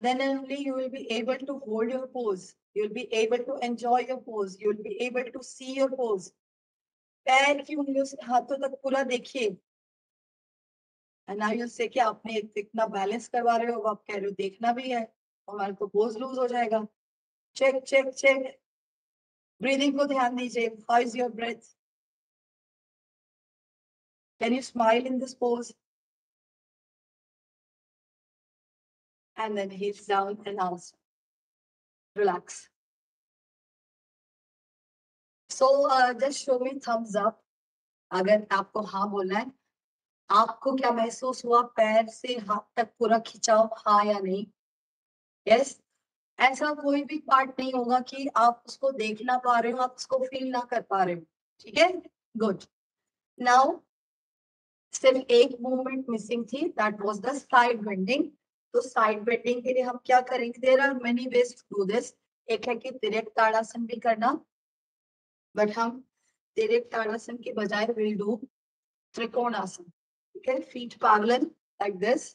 Then only you will be able to hold your pose. You will be able to enjoy your pose. You will be able to see your pose. पैर की उंगलियों से हाथों तक पूरा देखिए। And now you'll say कि आपने इतना बैलेंस करवा रहे हो, आप कह रहे हो देखना भी है, हमारे तो पोज लूज हो जाएगा। चेक चेक चेक, ब्रीदिंग को ध्यान दीजिए। How is your breath? Can you smile in this pose? And then heels down and arms. Relax. So just show me thumbs up अगर आपको हाँ बोलना है। आपको क्या महसूस हुआ, पैर से हाथ तक पूरा खिंचाव, हाँ या नहीं? यस। ऐसा कोई भी पार्ट नहीं होगा कि आप उसको देख ना पा रहे हो, आप उसको फील ना कर पा रहे हो। ठीक है, गुड। नाउ सिर्फ एक मूवमेंट मिसिंग थी, that was the side bending. तो साइड बेंडिंग के लिए हम क्या करेंगे, there are many ways to do this. एक है कि तिर्यक ताड़ासन भी करना, बट हम तिर्यक ताड़ासन के बजाय विल डू त्रिकोणासन। ठीक है, फीट पैरेलल लाइक दिस।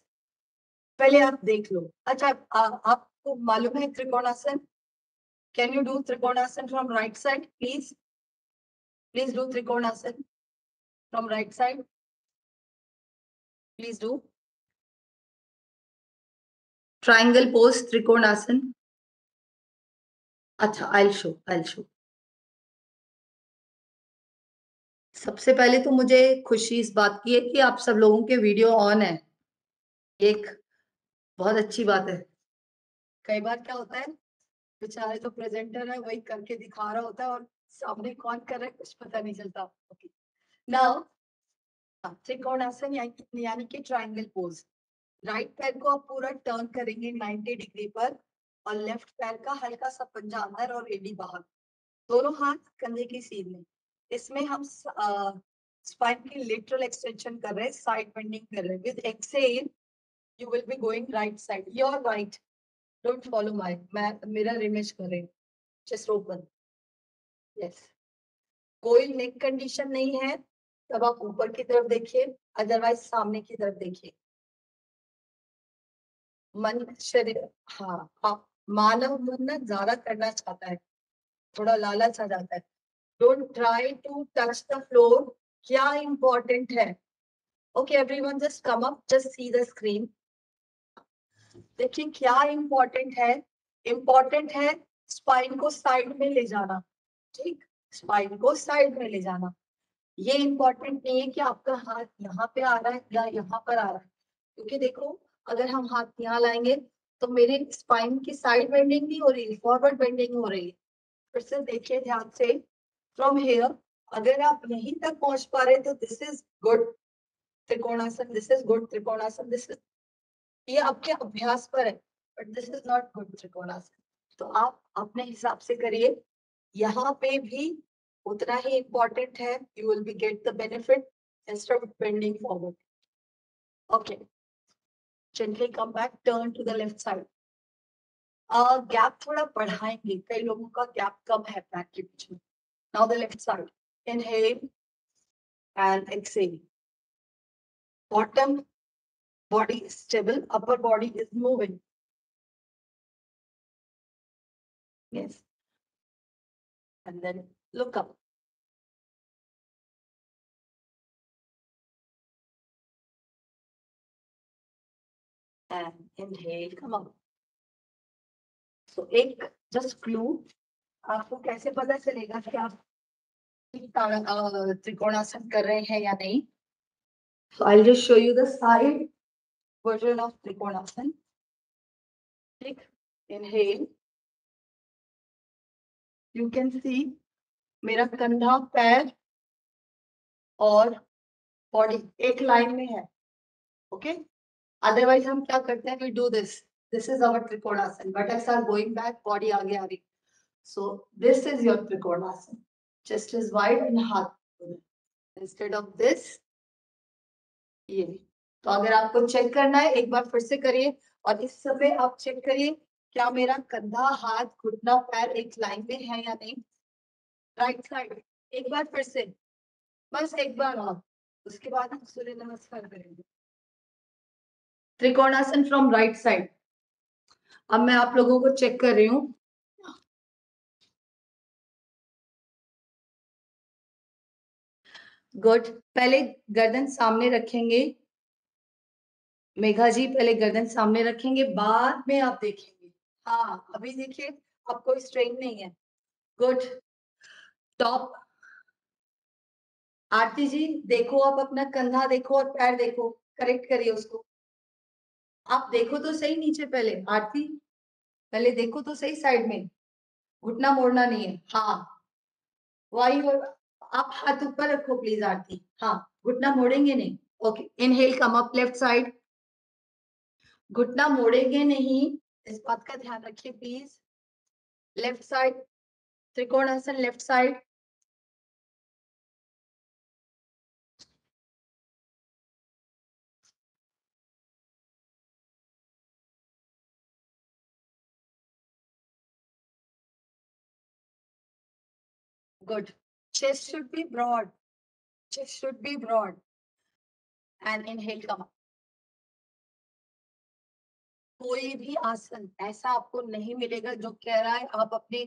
पहले आप देख लो। अच्छा, आपको मालूम है trikonasana? Can you do trikonasana from right side please? Please do trikonasana from right side, please do triangle pose trikonasana. अच्छा, आई शो। सबसे पहले तो मुझे खुशी इस बात की है कि आप सब लोगों के वीडियो ऑन है, एक बहुत अच्छी बात है। कई बार क्या होता है, बेचारे जो प्रेजेंटर है वही करके दिखा रहा होता है और सामने कौन कर रहा है कुछ पता नहीं चलता। ओके, नाउ त्रिकोणासन यानी कि ट्राइंगल पोज। राइट पैर को आप पूरा टर्न करेंगे 90 डिग्री पर और लेफ्ट पैर का हल्का सा पंजा अंदर और एड़ी बाहर, दोनों हाथ कंधे की सीध में। इसमें हम स्पाइन की लेटरल एक्सटेंशन कर रहे हैं, साइड बेंडिंग कर रहे हैं। With exhale you will be going right side, your right, don't follow my, मैं मिरर इमेज कर रही हूँ। Chest open, yes. कोई नेक कंडीशन नहीं है तब आप ऊपर की तरफ देखिए, अदरवाइज सामने की तरफ देखिए। मन शरीर, हाँ, आप मानव मन ना ज्यादा करना चाहता है, थोड़ा लालच आ जाता है। Don't try to touch the floor. क्या इंपॉर्टेंट है? Okay everyone, just come up, just see the screen. देखिए क्या इंपॉर्टेंट है। इंपॉर्टेंट है स्पाइन को साइड में ले जाना। ठीक, स्पाइन को साइड में ले जाना। ये इंपॉर्टेंट नहीं है कि आपका हाथ यहाँ पे आ रहा है या यहाँ पर आ रहा है, क्योंकि देखो अगर हम हाथ यहाँ लाएंगे तो मेरी स्पाइन की साइड बेंडिंग नहीं हो रही, फॉरवर्ड बेंडिंग हो रही है। फिर से देखिए ध्यान से, फ्रॉम हेयर अगर आप यहीं तक पहुंच पा रहे तो this is good trikonasana, this is good trikonasana, this is, ये आपके अभ्यास पर है, but this is not good trikonasana. तो आप अपने हिसाब से करिए। यहाँ पे भी उतना ही इंपॉर्टेंट है, you will B get the benefit instead of bending forward. Okay, gently come back, turn to the left side. Gap थोड़ा बढ़ाएंगे, कई लोगों का गैप कम है बैक के बीच में। Now the left side, inhale and exhale. Bottom body is stable, upper body is moving. Yes. And then look up. And inhale, come up. So एक just clue, आपको कैसे पता चलेगा कि आप त्रिकोणासन कर रहे हैं या नहीं? So I'll just show you the side version of trikonasana. ठीक, inhale. You can see मेरा कंधा, पैर और बॉडी एक लाइन में है. ओके, अदरवाइज हम क्या करते हैं, we do this, this is our trikonasana, buttocks are going back, body आगे आ रही. So this is your trikonasana, chest is wide and हाथ इंस्टेड ऑफ दिस, ये. तो अगर आपको चेक करना है एक बार फिर से करिए, और इस समय आप चेक करिए क्या मेरा कंधा, हाथ, घुटना, पैर एक लाइन में है या नहीं. राइट साइड एक बार फिर से, बस एक बार और, उसके बाद हम सूर्य नमस्कार करेंगे. Trikonasana from right side. अब मैं आप लोगों को चेक कर रही हूँ. गुड. पहले गर्दन सामने रखेंगे, मेघा जी पहले गर्दन सामने रखेंगे, बाद में आप देखेंगे. हाँ, अभी देखिए अब कोई स्ट्रेन नहीं है. गुड. टॉप. आरती जी देखो, आप अपना कंधा देखो और पैर देखो, करेक्ट करिए उसको. आप देखो तो सही नीचे पहले. आरती पहले देखो तो सही साइड में, घुटना मोड़ना नहीं है. हाँ, वाई और आप हाथ ऊपर रखो प्लीज आरती. हाँ, घुटना मोड़ेंगे नहीं. Okay, inhale, come up left side. घुटना मोड़ेंगे नहीं, इस बात का ध्यान रखिए please. Left side trikonasana, left side. Good. chest should be broad, chest should be broad. and inhale, come up. कोई भी आसन ऐसा आपको नहीं मिलेगा जो कह रहा है आप अपने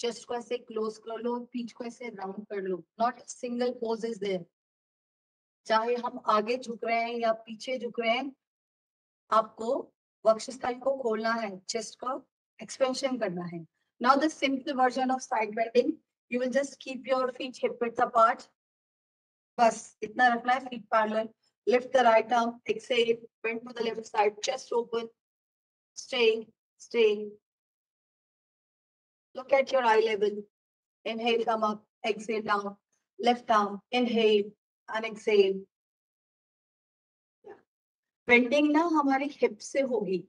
चेस्ट को ऐसे क्लोज कर लो, पीठ को ऐसे राउंड कर लो. Not single pose is there. चाहे हम आगे झुक रहे हैं या पीछे झुक रहे हैं, आपको वक्षस्थल को खोलना है, चेस्ट को एक्सपेंशन करना है. Now the simple version of side bending, you will just keep your feet hip width apart. बस इतना रखना है, feet parallel. Lift the right arm, exhale, bend to the left side, chest open, stay. Look at your eye level. Inhale, come up, exhale down. Left arm, inhale and exhale. Bending ना हमारी hip से होगी.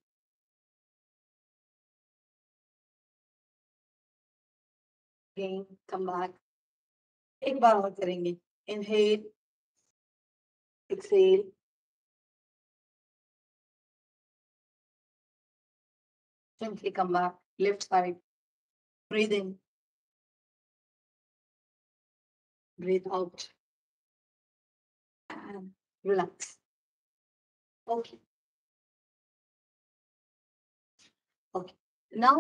Again, come back. एक बार और करेंगे. Inhale, exhale. Gently come back. Left side. Breathe in. Breathe out. And relax. Okay. Okay. Now,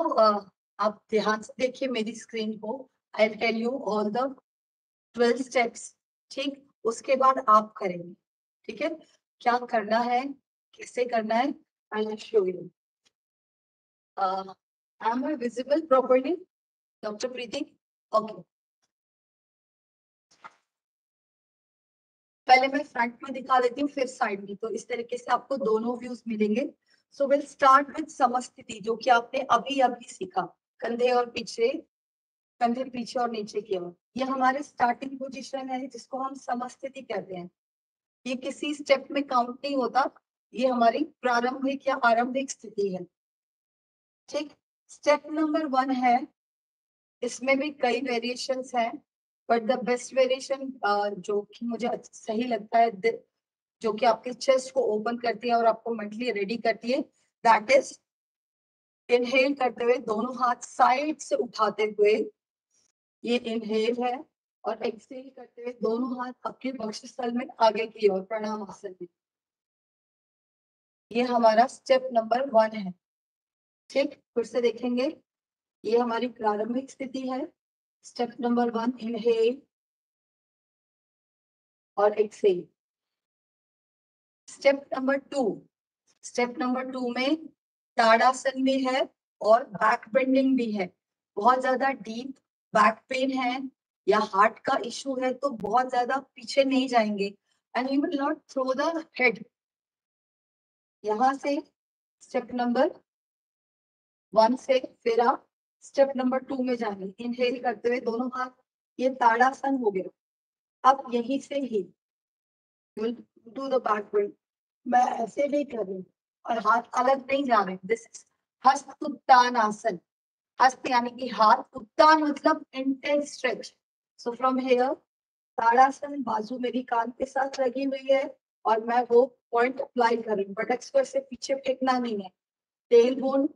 आप ध्यान से देखिए मेरी स्क्रीन को. I'll tell you all the 12 steps. ठीक, उसके बाद आप करेंगे. ठीक है, क्या करना है, कैसे करना है, I'll show you. Am I visible properly, Dr. Preeti? Okay. पहले मैं फ्रंट में दिखा देती हूँ, फिर साइड में, तो इस तरीके से आपको दोनों व्यूज मिलेंगे. सो विल स्टार्ट विद समस्थिति, जो कि आपने अभी अभी सीखा, कंधे और पीछे, कंधे पीछे और नीचे की ओर। ये हमारे स्टार्टिंग पोजीशन है जिसको हम समस्थिति कहते हैं। ये किसी स्टेप में काउंट नहीं होता, ये हमारी प्रारंभिक या आरंभिक स्थिति है। ठीक, स्टेप नंबर 1 है, इसमें भी कई वेरिएशंस हैं, बट द बेस्ट वेरिएशन जो कि मुझे सही लगता है, जो कि आपके चेस्ट को ओपन करती है और आपको मेंटली रेडी करती है, दैट इज इनहेल करते हुए दोनों हाथ साइड से उठाते हुए, ये इनहेल है, और एक्सहेल करते हुए दोनों हाथ आपके वक्षस्थल में आगे की ओर प्रणाम आसन में। ये हमारा स्टेप नंबर 1 है। ठीक, फिर से देखेंगे, ये हमारी प्रारंभिक स्थिति है। स्टेप नंबर 1 इनहेल और exhale. Step number 2, step number 2 में ताड़ासन भी है और बैक बेंडिंग भी है। बहुत ज्यादा डीप बैक पेन है या हार्ट का इशू है तो बहुत ज्यादा पीछे नहीं जाएंगे, and you will not throw the head. यहां से स्टेप नंबर 1 से फिर आप स्टेप नंबर 2 में जाएंगे, इनहेल करते हुए दोनों हाथ, ये ताड़ासन हो गया। अब यहीं से he will do the back bend. मैं ऐसे नहीं कर रही और हाथ अलग नहीं जा रहे, दिस इज हस्त उत्तान आसन। हस्त यानी कि हाथ, उत्तान मतलब intense stretch. So from here ताड़ासन, बाजू मेरी कान के साथ लगी हुई है और मैं वो पॉइंट अप्लाई कर रही हूँ, बटक्स पर से पीछे फेंकना नहीं है। Tail bone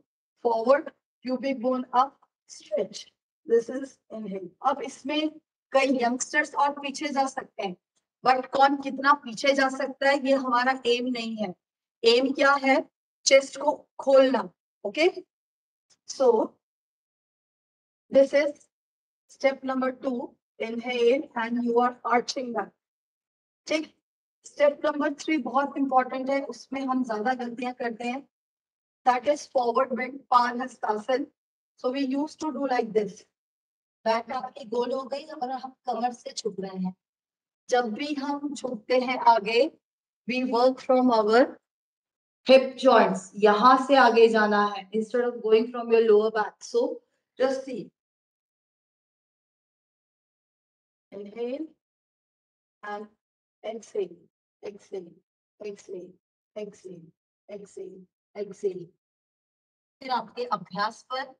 forward, pubic bone up, stretch, this is inhale. अब इसमें कई यंगस्टर्स और पीछे जा सकते हैं, बट कौन कितना पीछे जा सकता है ये हमारा एम नहीं है। एम क्या है? चेस्ट को खोलना। Okay, so this is step number 2, inhale and you are arching back. ठीक, स्टेप नंबर 3 बहुत इंपॉर्टेंट है, उसमें हम ज्यादा गलतियां करते हैं, दैट इज फॉरवर्ड बेंड पान हस्तासन। So we used to do like this, back आपकी गोल हो गई और हम कमर से झुक रहे हैं। जब भी हम झुकते हैं आगे, we work from our hip joints, यहां से आगे जाना है instead of going from your lower back. So just see, inhale and exhale, exhale, exhale, exhale, exhale, exhale. फिर आपके अभ्यास पर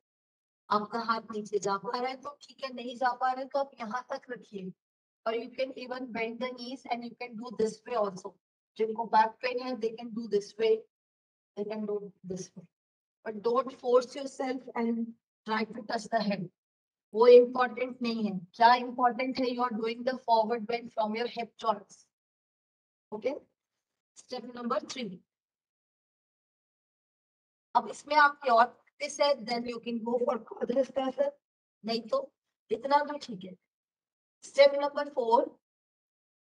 आपका हाथ नीचे जा पा रहा है तो ठीक है, नहीं जा पा रहा है तो आप यहाँ तक रखिए, और you can even bend the knees and you can do this way also. जिनको बैक पेन है they can do this way, they can do this way, but don't force yourself and try to touch the head. वो important नहीं है। क्या important है? You are doing the forward bend from your hip joints. Okay, step number 3. अब इसमें आपकी और practice है, then you can go for other stuff, नहीं तो इतना भी ठीक है। Step number 4,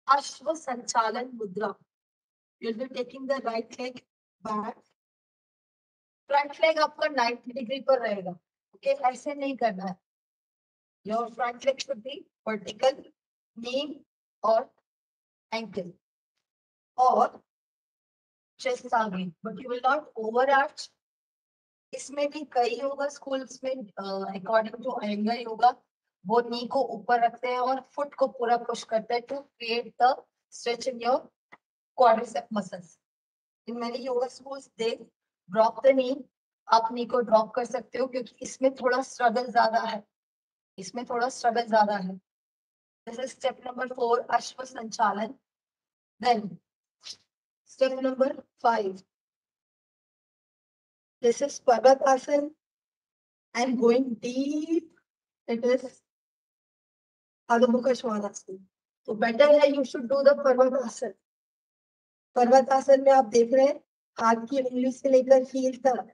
अश्व संचालन मुद्रा। You'll be taking the right leg back. Front leg आपका 90 डिग्री पर रहेगा। ओके, ऐसे नहीं करना है। Your front leg should be vertical, knee और एंकल और चेस्ट आगे, but you will not over arch. इसमें भी कई योगा स्कूल्स में अकॉर्डिंग टू अयंगर योगा, वो नी को ऊपर रखते हैं और फुट को पूरा पुश करते हैं to create the stretch in your quadricep muscles. In many yoga schools they drop the knee. आप नी को ड्रॉप कर सकते हो क्योंकि इसमें थोड़ा स्ट्रगल ज्यादा है, इसमें थोड़ा स्ट्रगल ज्यादा है। दिस इज स्टेप नंबर 4, अश्व संचालन। Then step number 5, this is parvatasana and going deep, it is adho mukha shvanasana. तो बेटर है you should do the parvatasana. पर्वतासन में आप देख रहे हैं हाथ की उंगली से लेकर हील तक,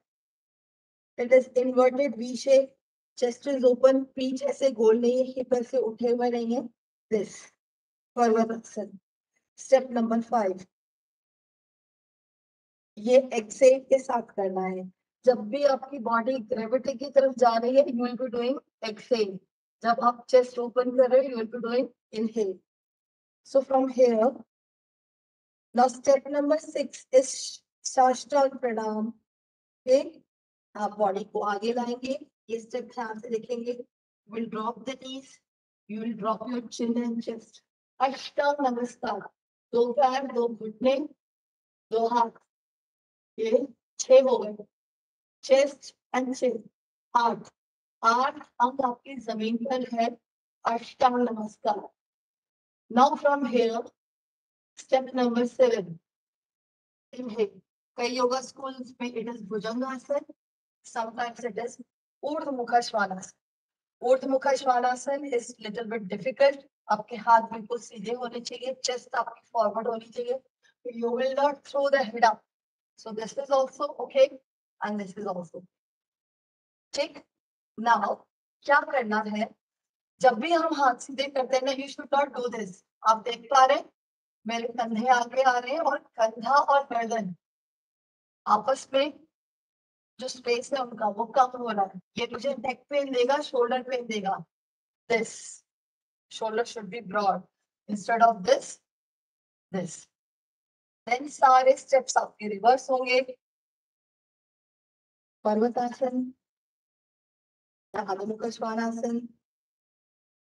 it is inverted V shape, chest is open, पीठ ऐसे गोल नहीं है, हिप ऐसे उठे हुए नहीं है। This Parvatasana. स्टेप नंबर 5, ये एक्सेल के साथ करना है। जब भी आपकी बॉडी ग्रेविटी की तरफ जा रही है, you will be doing exhale. जब आप चेस्ट ओपन कर रहे हो, you will be doing inhale. So from here, now step number 6 is sashtang pranam. Okay, आप बॉडी को आगे लाएंगे, ये स्टेप ध्यान से देखेंगे। Will drop the knees, you will drop your chin and chest. अष्टांग नमस्कार, दो पैर, दो घुटने, दो हाथ, ये 6 हो गए। चेस्ट एंड चिन, 8 अंग आपकी जमीन पर है। अष्टांग नमस्कार। Now from here step number 7, inhale. कई योगा स्कूल्स में it is bhujangasana, sometimes it is ऊर्ध्व मुखा श्वानासन। ऊर्ध्व मुखा Shvanasana is little bit difficult। आपके हाथ बिल्कुल सीधे होने चाहिए, चेस्ट आपकी फॉरवर्ड होनी चाहिए। You will not throw the head up, so this is also okay and this is also ठीक। Now क्या करना है, जब भी हम हाथ सीधे करते हैं ना, you should not do this। आप देख पा रहे हैं मेरे कंधे आगे आ रहे हैं और कंधा और गर्दन आपस में जो स्पेस है उनका वो कम हो रहा है। ये मुझे नेक पेन देगा, शोल्डर पेन देगा। This shoulder should be broad instead of this. Then सारे स्टेप्स आपके रिवर्स होंगे। पर्वतासन, अधोमुख श्वानासन,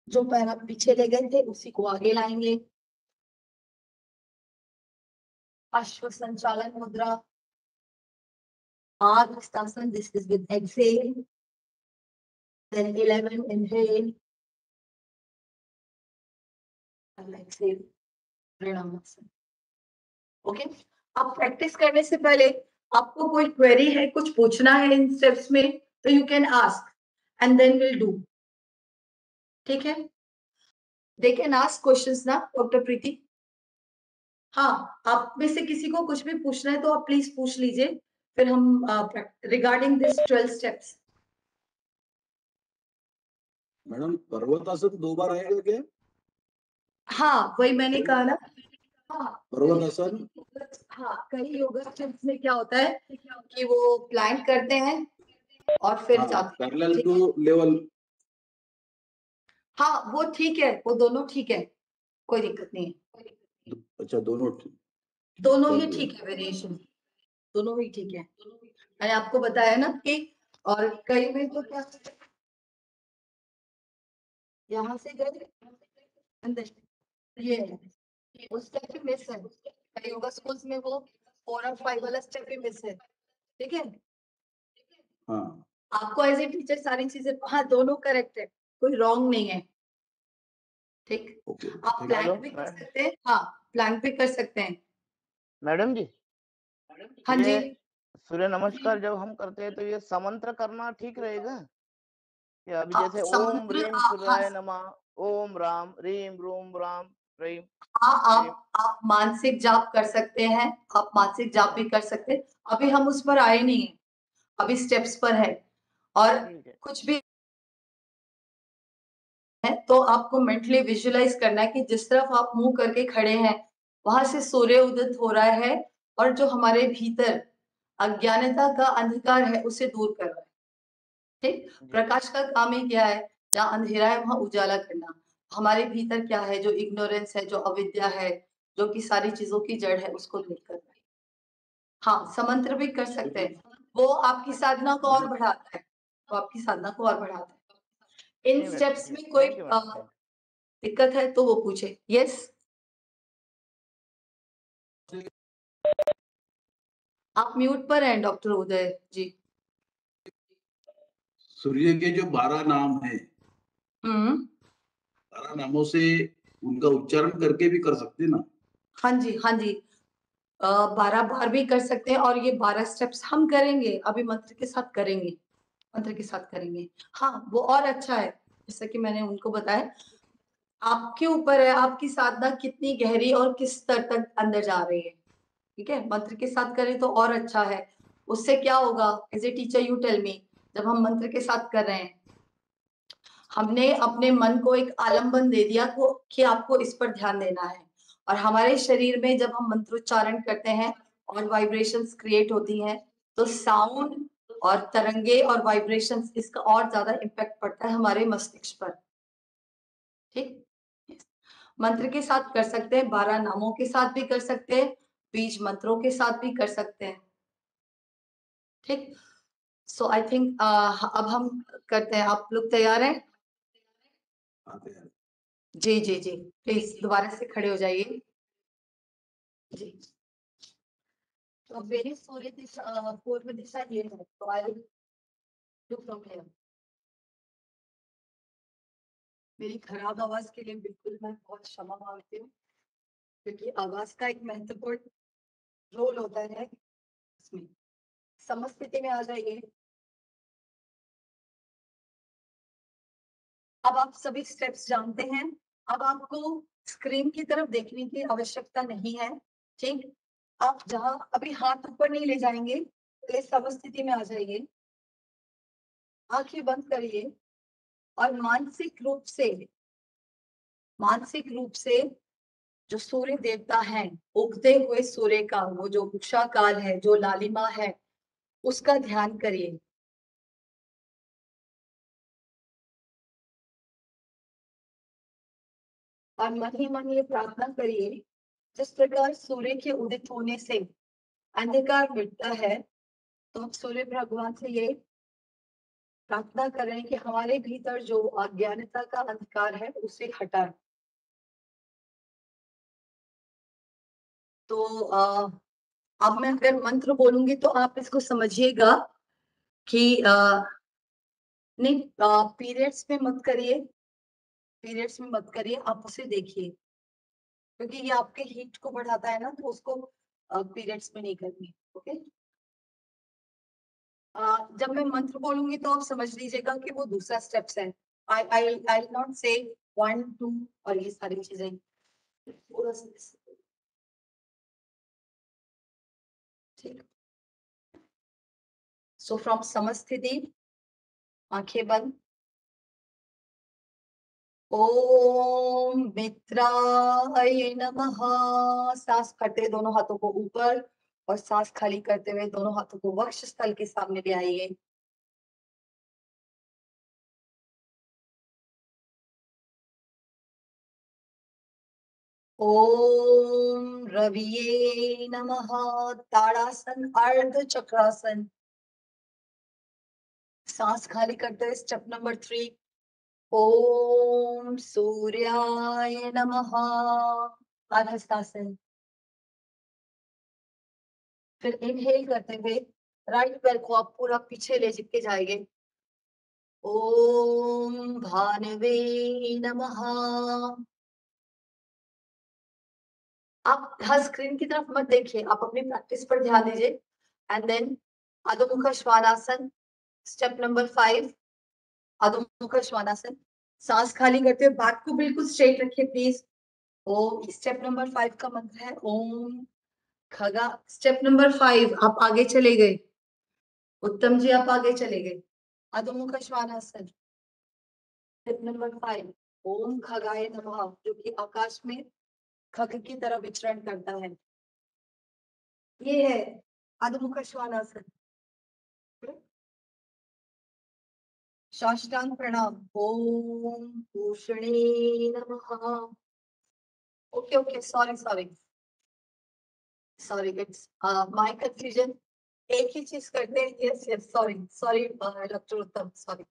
जो पैर आप पीछे ले गए थे उसी को आगे लाएंगे। अश्व संचालन मुद्रा, आर्धहस्तासन, this is with exhale, then 11 inhale and exhale, प्रणमासन। ओके, आप प्रैक्टिस करने से पहले आपको कोई क्वेरी है, कुछ पूछना है इन स्टेप्स में, तो you can ask and then will do. ठीक है, दे कैन आस्क क्वेश्चंस ना डॉक्टर प्रीति। हाँ, आप में से किसी को कुछ भी पूछना है तो आप प्लीज पूछ लीजिए, फिर हम रिगार्डिंग दिस 12 स्टेप्स। मैडम पर्वतासन 2 बार आएगा क्या? हाँ, वही मैंने कहा ना। हाँ, पर्वतासन। हाँ, कई योगा स्टेप्स में क्या होता है कि वो प्लान करते हैं और फिर जाते हैं। Parallel to level. हाँ, वो ठीक है, वो दोनों ठीक है, कोई दिक्कत नहीं है। अच्छा, दोनों ही ठीक है, वेरिएशन दोनों ही ठीक है। मैंने आपको बताया ना कि, और कई में तो क्या यहाँ से गए अंदर, ये है, उस स्टेप भी मिस है। कई योगा स्कूल्स में वो 4 और 5 वाला स्टेप भी मिस है। ठीक है, हाँ, आपको एज ए टीचर सारी चीजें, हाँ दोनों करेक्ट है, कोई रॉन्ग नहीं है। ठीक, ओके। आप प्लान भी कर सकते हैं। हाँ, प्लान भी कर सकते हैं। मैडम जी, हाँ जी, ये सूर्य नमस्कार जब हम करते हैं तो ये समंत्र करना ठीक रहेगा? या अभी जैसे ओम समुद्र, ह्रीं सूर्याय नमः, ओम राम ह्रीं रूम राम ह्रीं। हाँ, आप मानसिक जाप कर सकते हैं, आप मानसिक जाप भी कर सकते हैं। अभी हम उस पर आए नहीं है, अभी स्टेप्स पर है। और ठीक है। कुछ भी है तो आपको मेंटली विजुअलाइज करना है कि जिस तरफ आप मुंह करके खड़े हैं वहां से सूर्य उदित हो रहा है और जो हमारे भीतर अज्ञानता का अंधकार है उसे दूर कर रहा है। ठीक, प्रकाश का काम ही क्या है, जहाँ अंधेरा है वहां उजाला करना। हमारे भीतर क्या है, जो इग्नोरेंस है, जो अविद्या है, जो कि सारी चीजों की जड़ है, उसको दूर करना है। हाँ, समंत्र भी कर सकते हैं, वो आपकी साधना को और बढ़ाता है, वो आपकी साधना को और बढ़ाता है। इन स्टेप्स में कोई दिक्कत है तो वो पूछे। यस, आप म्यूट पर हैं डॉक्टर उदय जी। सूर्य के जो 12 नाम है, 12 नामों से उनका उच्चारण करके भी कर सकते ना? हाँ जी, हाँ जी, 12 बार भी कर सकते हैं और ये 12 स्टेप्स हम करेंगे, अभी मंत्र के साथ करेंगे, मंत्र के साथ करेंगे। हाँ, वो और अच्छा है, जैसा कि मैंने उनको बताया। आपके ऊपर है, आपकी साधना कितनी गहरी और किस स्तर तक अंदर जा रही है। ठीक है, मंत्र के साथ करें तो और अच्छा है। उससे क्या होगा, as a teacher you tell me, जब हम मंत्र के साथ कर रहे हैं, हमने अपने मन को एक आलंबन दे दिया को कि आपको इस पर ध्यान देना है। और हमारे शरीर में जब हम मंत्रोच्चारण करते हैं और वाइब्रेशंस क्रिएट होती हैं, तो साउंड और तरंगे और वाइब्रेशंस, इसका और ज्यादा इम्पैक्ट पड़ता है हमारे मस्तिष्क पर। ठीक, मंत्र के साथ कर सकते हैं, 12 नामों के साथ भी कर सकते हैं, बीज मंत्रों के साथ भी कर सकते हैं। ठीक, सो आई थिंक अब हम करते हैं, आप लोग तैयार हैं? आते हैं। जी जी जी, प्लीज दोबारा से खड़े हो जाइए जी। तो मेरी सूर्य दिशा पूर्व दिशा ये है, तो आई डू फ्रॉम हियर। मेरी खराब आवाज के लिए बिल्कुल मैं बहुत क्षमा मांगती हूँ, क्योंकि आवाज का एक महत्वपूर्ण रोल होता है इसमें। समस्थिति में आ जाइए। अब आप सभी स्टेप्स जानते हैं। अब आपको स्क्रीन की तरफ देखने की आवश्यकता नहीं है, ठीक? आप जहां अभी हाथ ऊपर नहीं ले जाएंगे, तो इस समस्थिति में आ जाइए, आंखें बंद करिए और मानसिक रूप से जो सूर्य देवता है, उगते हुए सूर्य का वो जो उषा काल है, जो लालिमा है, उसका ध्यान करिए। और मन ही मन ये प्रार्थना करिए, जिस प्रकार सूर्य के उदित होने से अंधकार मिटता है, तो हम सूर्य भगवान से ये प्रार्थना कर रहे हैं कि हमारे भीतर जो अज्ञानता का अंधकार है उसे हटाए। तो अब मैं अगर मंत्र बोलूंगी तो आप इसको समझिएगा कि नहीं, पीरियड्स में मत करिए, पीरियड्स में मत करिए, आप उसे देखिए, क्योंकि ये आपके हीट को बढ़ाता है ना, तो उसको पीरियड्स में नहीं करनी। ओके, जब मैं मंत्र बोलूंगी तो आप समझ लीजिएगा कि वो दूसरा स्टेप्स है। आई आई आई नॉट से 1 2 और ये सारी चीजें पूरा ठीक। सो फ्रॉम समस्थिति, आंखें बंद। ओम मित्राय नमः। सांस भरते दोनों हाथों को ऊपर और सांस खाली करते हुए दोनों हाथों को वक्ष स्थल के सामने ले आइए। ओम रविये नमः। ताड़ासन, अर्ध चक्रासन। सांस खाली करते हुए स्टेप नंबर 3। ओम सूर्याय नमः। अर्धहस्तासन। फिर इनहेल करते हुए राइट पैर को आप पूरा पीछे ले के जाएंगे। ओम भानवे नमः। आप हर स्क्रीन की तरफ मत देखिए, आप अपनी प्रैक्टिस पर ध्यान दीजिए। And then adhomukha shvanasana, step number 5, adhomukha shvanasana. सांस खाली करते हुए बैक को बिल्कुल स्ट्रेट रखिए प्लीज। ओम, स्टेप नंबर 5 का मंत्र है ओम खगा। स्टेप नंबर 5 आप आगे चले गए, उत्तम जी आप आगे चले गए। अधोमुख श्वानासन, स्टेप नंबर 5 ओम खगाय नमः, जो कि आकाश में खग की तरह विचरण करता है। ये है अधोमुख श्वानासन। साष्टांग प्रणाम। ओम भूषणे नमः। Okay okay, sorry sorry sorry, it's my confusion. एक ही चीज करते हैं। Yes yes, sorry sorry doctor Uttam, sorry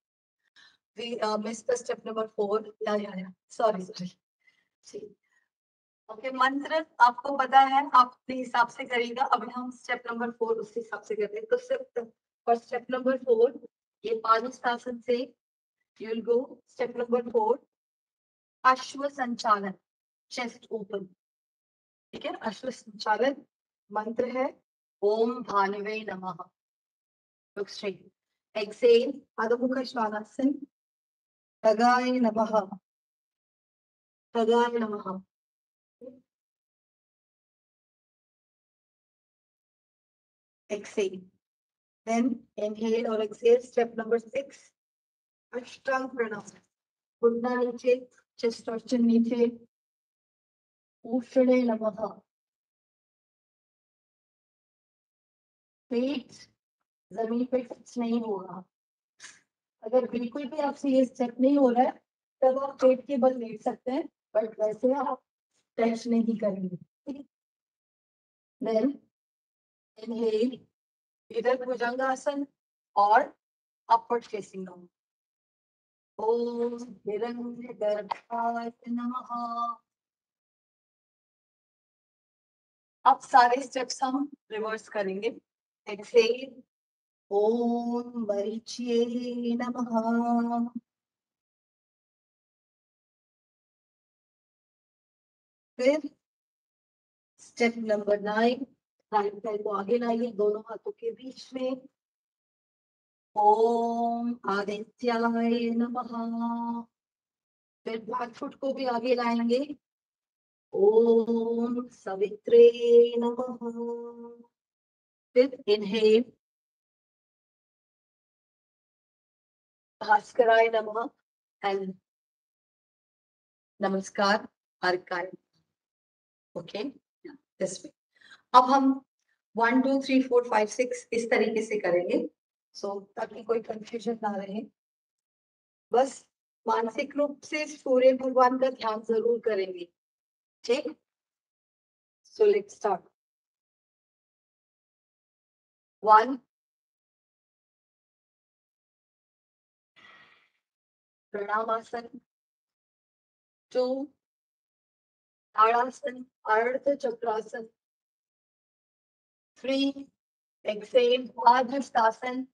we miss the step number 4। या सॉरी सॉरी। ओके, मंत्र आपको पता है, आप अपने हिसाब से करिएगा। अभी हम स्टेप नंबर 4 उस हिसाब से करते हैं। तो फॉर स्टेप नंबर 4, ये पादहस्तासन से you will go step number 4, अश्व संचालन, चेस्ट ओपन। ठीक है, अश्व संचालन मंत्र है ओम भानवे नमः। लुक स्ट्रेट, एक्सेल, अधोमुख श्वानासन, खगाय नमः, खगाय नमः। Exhale. Then inhale or exhale. Step number 6. Ashtang pranam. घुटना नीचे, चेस्ट और चिन नीचे। ऊष्णे नमः। पेट जमीन पे टच नहीं होगा। अगर बिल्कुल भी आपसे ये स्टेप नहीं हो रहा है, तब आप पेट के बल लेट सकते हैं, बट वैसे आप टच नहीं करेंगे। Then inhale, इधर भुजंगासन, और अपवर्ड फेसिंग डॉग। ओम हिरण्यगर्भाय नमः। अब सारे स्टेप्स हम रिवर्स करेंगे। एक्सेल, ओम मरीचिये नमः। फिर स्टेप नंबर 9, राइट पैर को आगे लाइए दोनों हाथों के बीच में। ओम आदित्याय नमः। फिर बैक फुट को भी आगे लाएंगे। ओम सवित्रे नमः। फिर इनहेल, भास्कराय नमः एंड नमस्कार अर्काय। Okay, this way. अब हम 1 2 3 4 5 6 इस तरीके से करेंगे, ताकि कोई कंफ्यूजन ना रहे। बस मानसिक रूप से सूर्य भगवान का ध्यान जरूर करेंगे, ठीक? So let's start. 1 प्रणामासन, 2 ताड़ासन अर्ध चक्रासन, 3 exhale Adhastasana,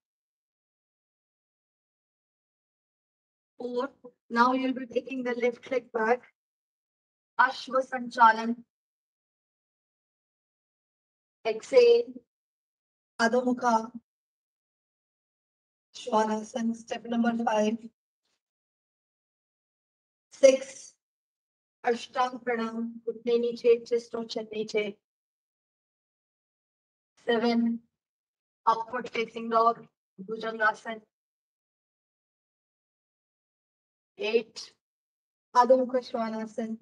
4 now you'll be taking the left leg back, Ashwa Sanchalan, exhale Adho Mukha Svanasana, step number 5, 6 Ashtang Pranam, घुटने नीचे, chest और chin नीचे, 7 upward facing dog, Bhujangasana, 8 Adho Mukha Svanasana,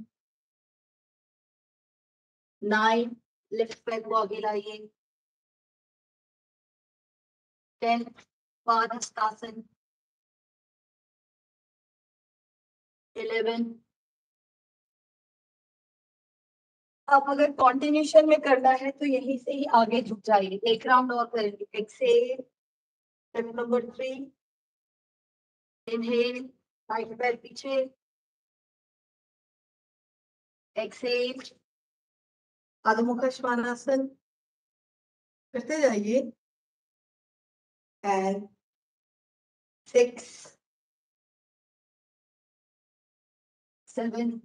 9 left leg को आगे लाइए, 10 Padhastasana, 11 अब अगर continuation में करना है तो यहीं से ही आगे झुक जाइए, एक राउंड और करेंगे। Exhale, step number 3, inhale, right पैर पीछे, एक्सेल, अधो मुख श्वानासन करते जाइए, and 6 7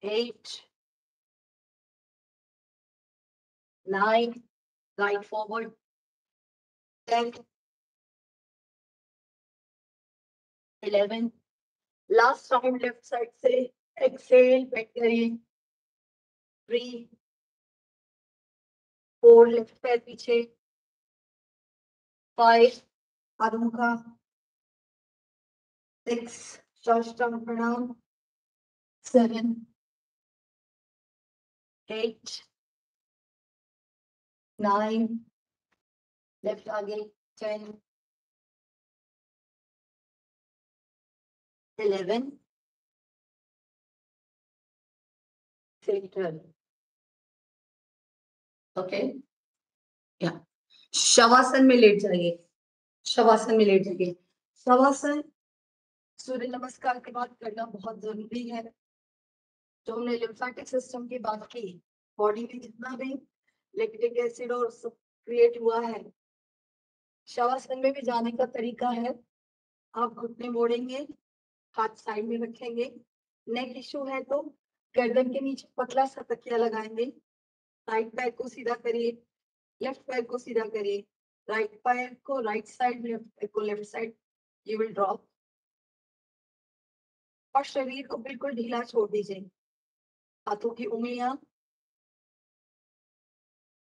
8 9 right forward, 10 11 last round left side से, एक्सेल बेंड करिए, 3 4 लेफ्ट पैर पीछे, 5 अधो मुखा, 6 साष्टांग प्रणाम, 7 8 9 लेफ्ट आगे, 10 11 सेंटर। ओके, या शवासन में लेट जाइए, शवासन में लेट जाइए। शवासन सूर्य नमस्कार के बाद करना बहुत जरूरी है। जो हमने लिम्फेटिक सिस्टम की बात की, बॉडी में जितना भी लैक्टिक एसिड और सब क्रिएट हुआ है, शवासन में भी जाने का तरीका है। आप घुटने मोड़ेंगे, हाथ साइड में रखेंगे, नेक इशू है तो गर्दन के नीचे पतला सा तकिया लगाएंगे, राइट पैर को सीधा करिए, लेफ्ट पैर को सीधा करिए, राइट पैर को राइट साइड, लेफ्ट पैर को left side, you will drop, और शरीर को बिल्कुल ढीला छोड़ दीजिए। हाथों की उंगलियां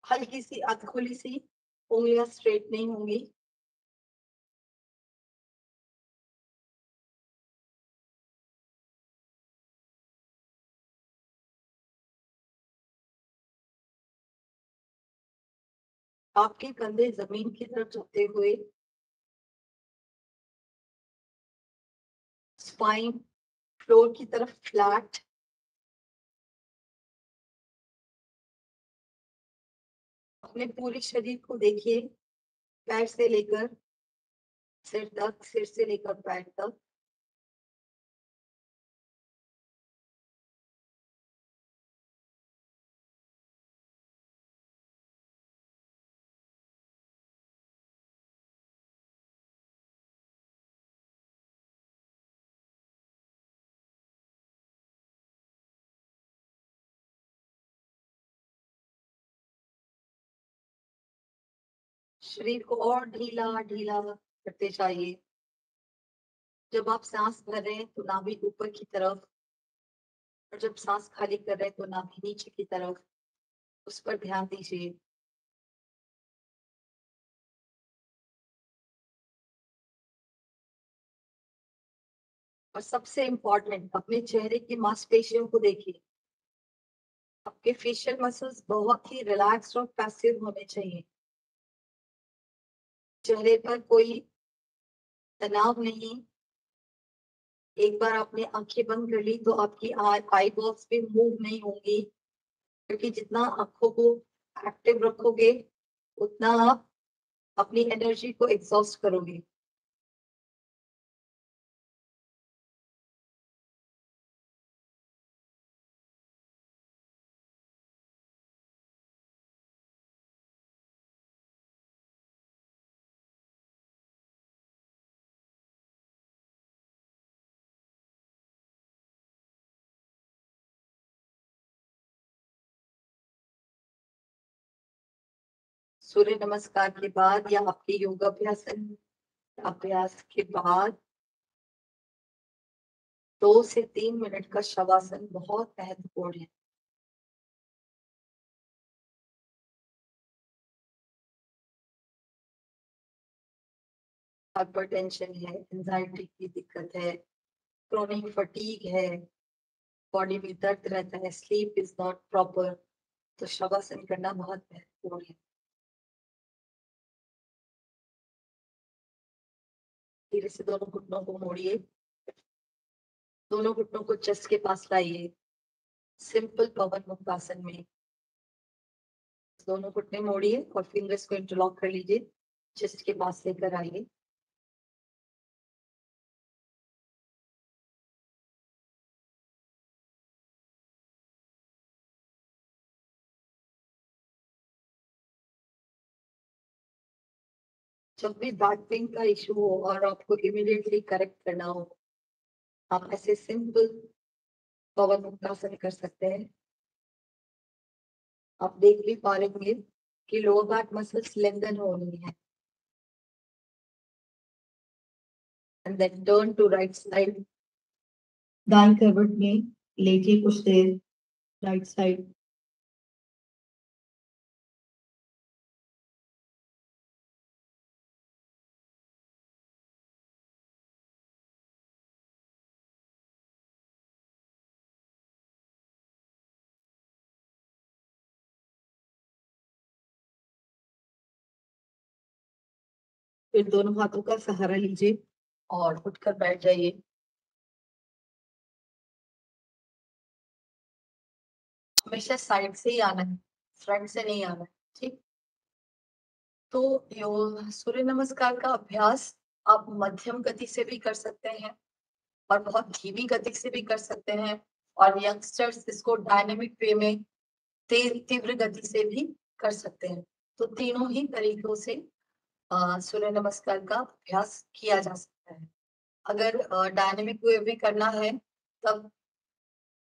हल्की सी अधखुली सी, उंगलियां स्ट्रेट नहीं होंगी। आपके कंधे जमीन की तरफ झुकते हुए, स्पाइन फ्लोर की तरफ फ्लैट, अपने पूरे शरीर को देखिए, पैर से लेकर सिर तक, सिर से लेकर पैर तक। शरीर को और ढीला ढीला करते जाइए। जब आप सांस भर रहे हैं तो नाभि ऊपर की तरफ, और जब सांस खाली कर रहे हैं तो नाभि नीचे की तरफ, उस पर ध्यान दीजिए। और सबसे इम्पोर्टेंट, अपने चेहरे की मांसपेशियों को देखिए। आपके फेशियल मसल्स बहुत ही रिलैक्स्ड और पैसिव होने चाहिए। चेहरे पर कोई तनाव नहीं। एक बार आपने आंखें बंद कर ली तो आपकी आई बॉल्स भी मूव नहीं होंगी, क्योंकि जितना आंखों को एक्टिव रखोगे उतना आप अपनी एनर्जी को एग्जॉस्ट करोगे। सूर्य नमस्कार के बाद या आपके योगाभ्यास अभ्यास के बाद 2 से 3 मिनट का शवासन बहुत महत्वपूर्ण है। हाइपरटेंशन है, एंजाइटी की दिक्कत है, क्रोनिक फटीग है, बॉडी में दर्द रहता है, स्लीप इज नॉट प्रॉपर, तो शवासन करना बहुत महत्वपूर्ण है। धीरे से दोनों घुटनों को मोड़िए, दोनों घुटनों को चेस्ट के पास लाइए। सिंपल पवन मुक्तासन में दोनों घुटने मोड़िए और फिंगर्स को इंटरलॉक कर लीजिए, चेस्ट के पास लेकर आइए। जब भी बैक पेन का इशू हो और आपको इमीडिएटली करेक्ट करना हो, आप ऐसे सिंपल पवन मुक्तासन कर सकते हैं। आप देख भी पा रहे होंगे कि लोअर बैक मसल्स लेंथन हो रही है। And then turn to right side. दाएं करवट में लेटिए कुछ देर राइट साइड। फिर दोनों हाथों का सहारा लीजिए और उठकर बैठ जाइए। हमेशा साइड से ही आना है, फ्रंट से नहीं आना है, ठीक। तो सूर्य नमस्कार का अभ्यास आप मध्यम गति से भी कर सकते हैं और बहुत धीमी गति से भी कर सकते हैं, और यंगस्टर्स इसको डायनेमिक वे में तीव्र गति से भी कर सकते हैं। तो तीनों ही तरीकों से सूर्य नमस्कार का अभ्यास किया जा सकता है। अगर डायनेमिक वे में करना है तब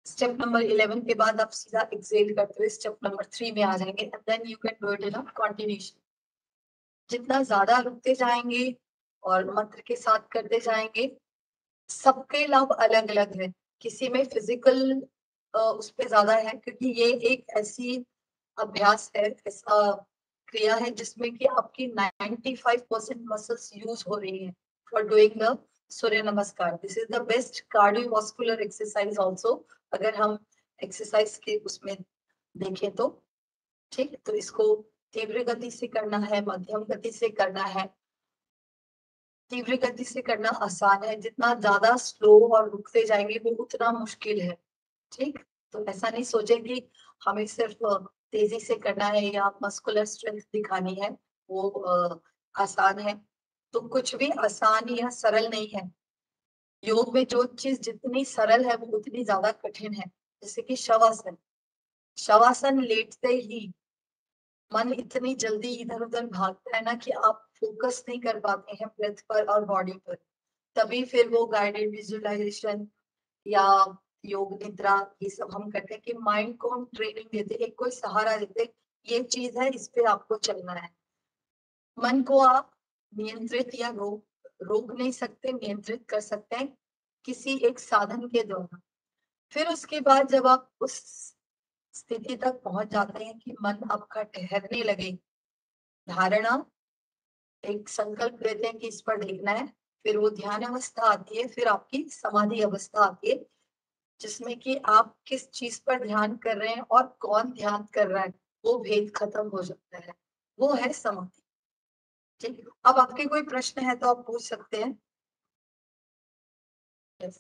स्टेप नंबर 11 के बाद आप सीधा एक्सेल करते हुए स्टेप नंबर 3 में आ जाएंगे, and then you can do it in a continuation. जितना ज्यादा रुकते जाएंगे और मंत्र के साथ करते जाएंगे, सबके लाभ अलग अलग है। किसी में फिजिकल उस पे ज्यादा है, क्योंकि ये एक ऐसी अभ्यास है, ऐसा क्रिया है जिसमें कि आपकी 95% मसल्स यूज हो रही है फॉर डूइंग द सूर्य नमस्कार। This is the best cardiovascular exercise also, अगर हम एक्सरसाइज के उसमें देखें तो, ठीक। तो इसको तीव्र गति से करना है, मध्यम गति से करना है। तीव्र गति से करना आसान है, जितना ज्यादा स्लो और रुकते जाएंगे वो उतना मुश्किल है, ठीक। तो ऐसा नहीं सोचे कि हमें सिर्फ तेजी से करना है या मस्कुलर स्ट्रेंथ दिखानी है वो आसान है। तो कुछ भी आसान या सरल नहीं है। योग में जो चीज जितनी सरल है वो उतनी ज्यादा कठिन है। जैसे कि शवासन, शवासन लेटते ही मन इतनी जल्दी इधर उधर भागता है ना कि आप फोकस नहीं कर पाते हैं ब्रेथ पर और बॉडी पर। तभी फिर वो गाइडेड विजुअलाइजेशन या योग निद्रा ये सब हम करते हैं कि माइंड को हम ट्रेनिंग देते हैं, एक कोई सहारा देते हैं, ये चीज है, इस पे आपको चलना है। मन को आप नियंत्रित या रोक नहीं सकते, नियंत्रित कर सकते हैं किसी एक साधन के द्वारा। फिर उसके बाद जब आप उस स्थिति तक पहुंच जाते हैं कि मन आपका ठहरने लगे, धारणा, एक संकल्प लेते हैं कि इस पर देखना है, फिर वो ध्यान अवस्था आती है, फिर आपकी समाधि अवस्था आती है, जिसमें कि आप किस चीज पर ध्यान कर रहे हैं और कौन ध्यान कर रहा है वो भेद खत्म हो जाता है। वो है समाधि। ठीक, अब आपके कोई प्रश्न है तो आप पूछ सकते हैं। Yes.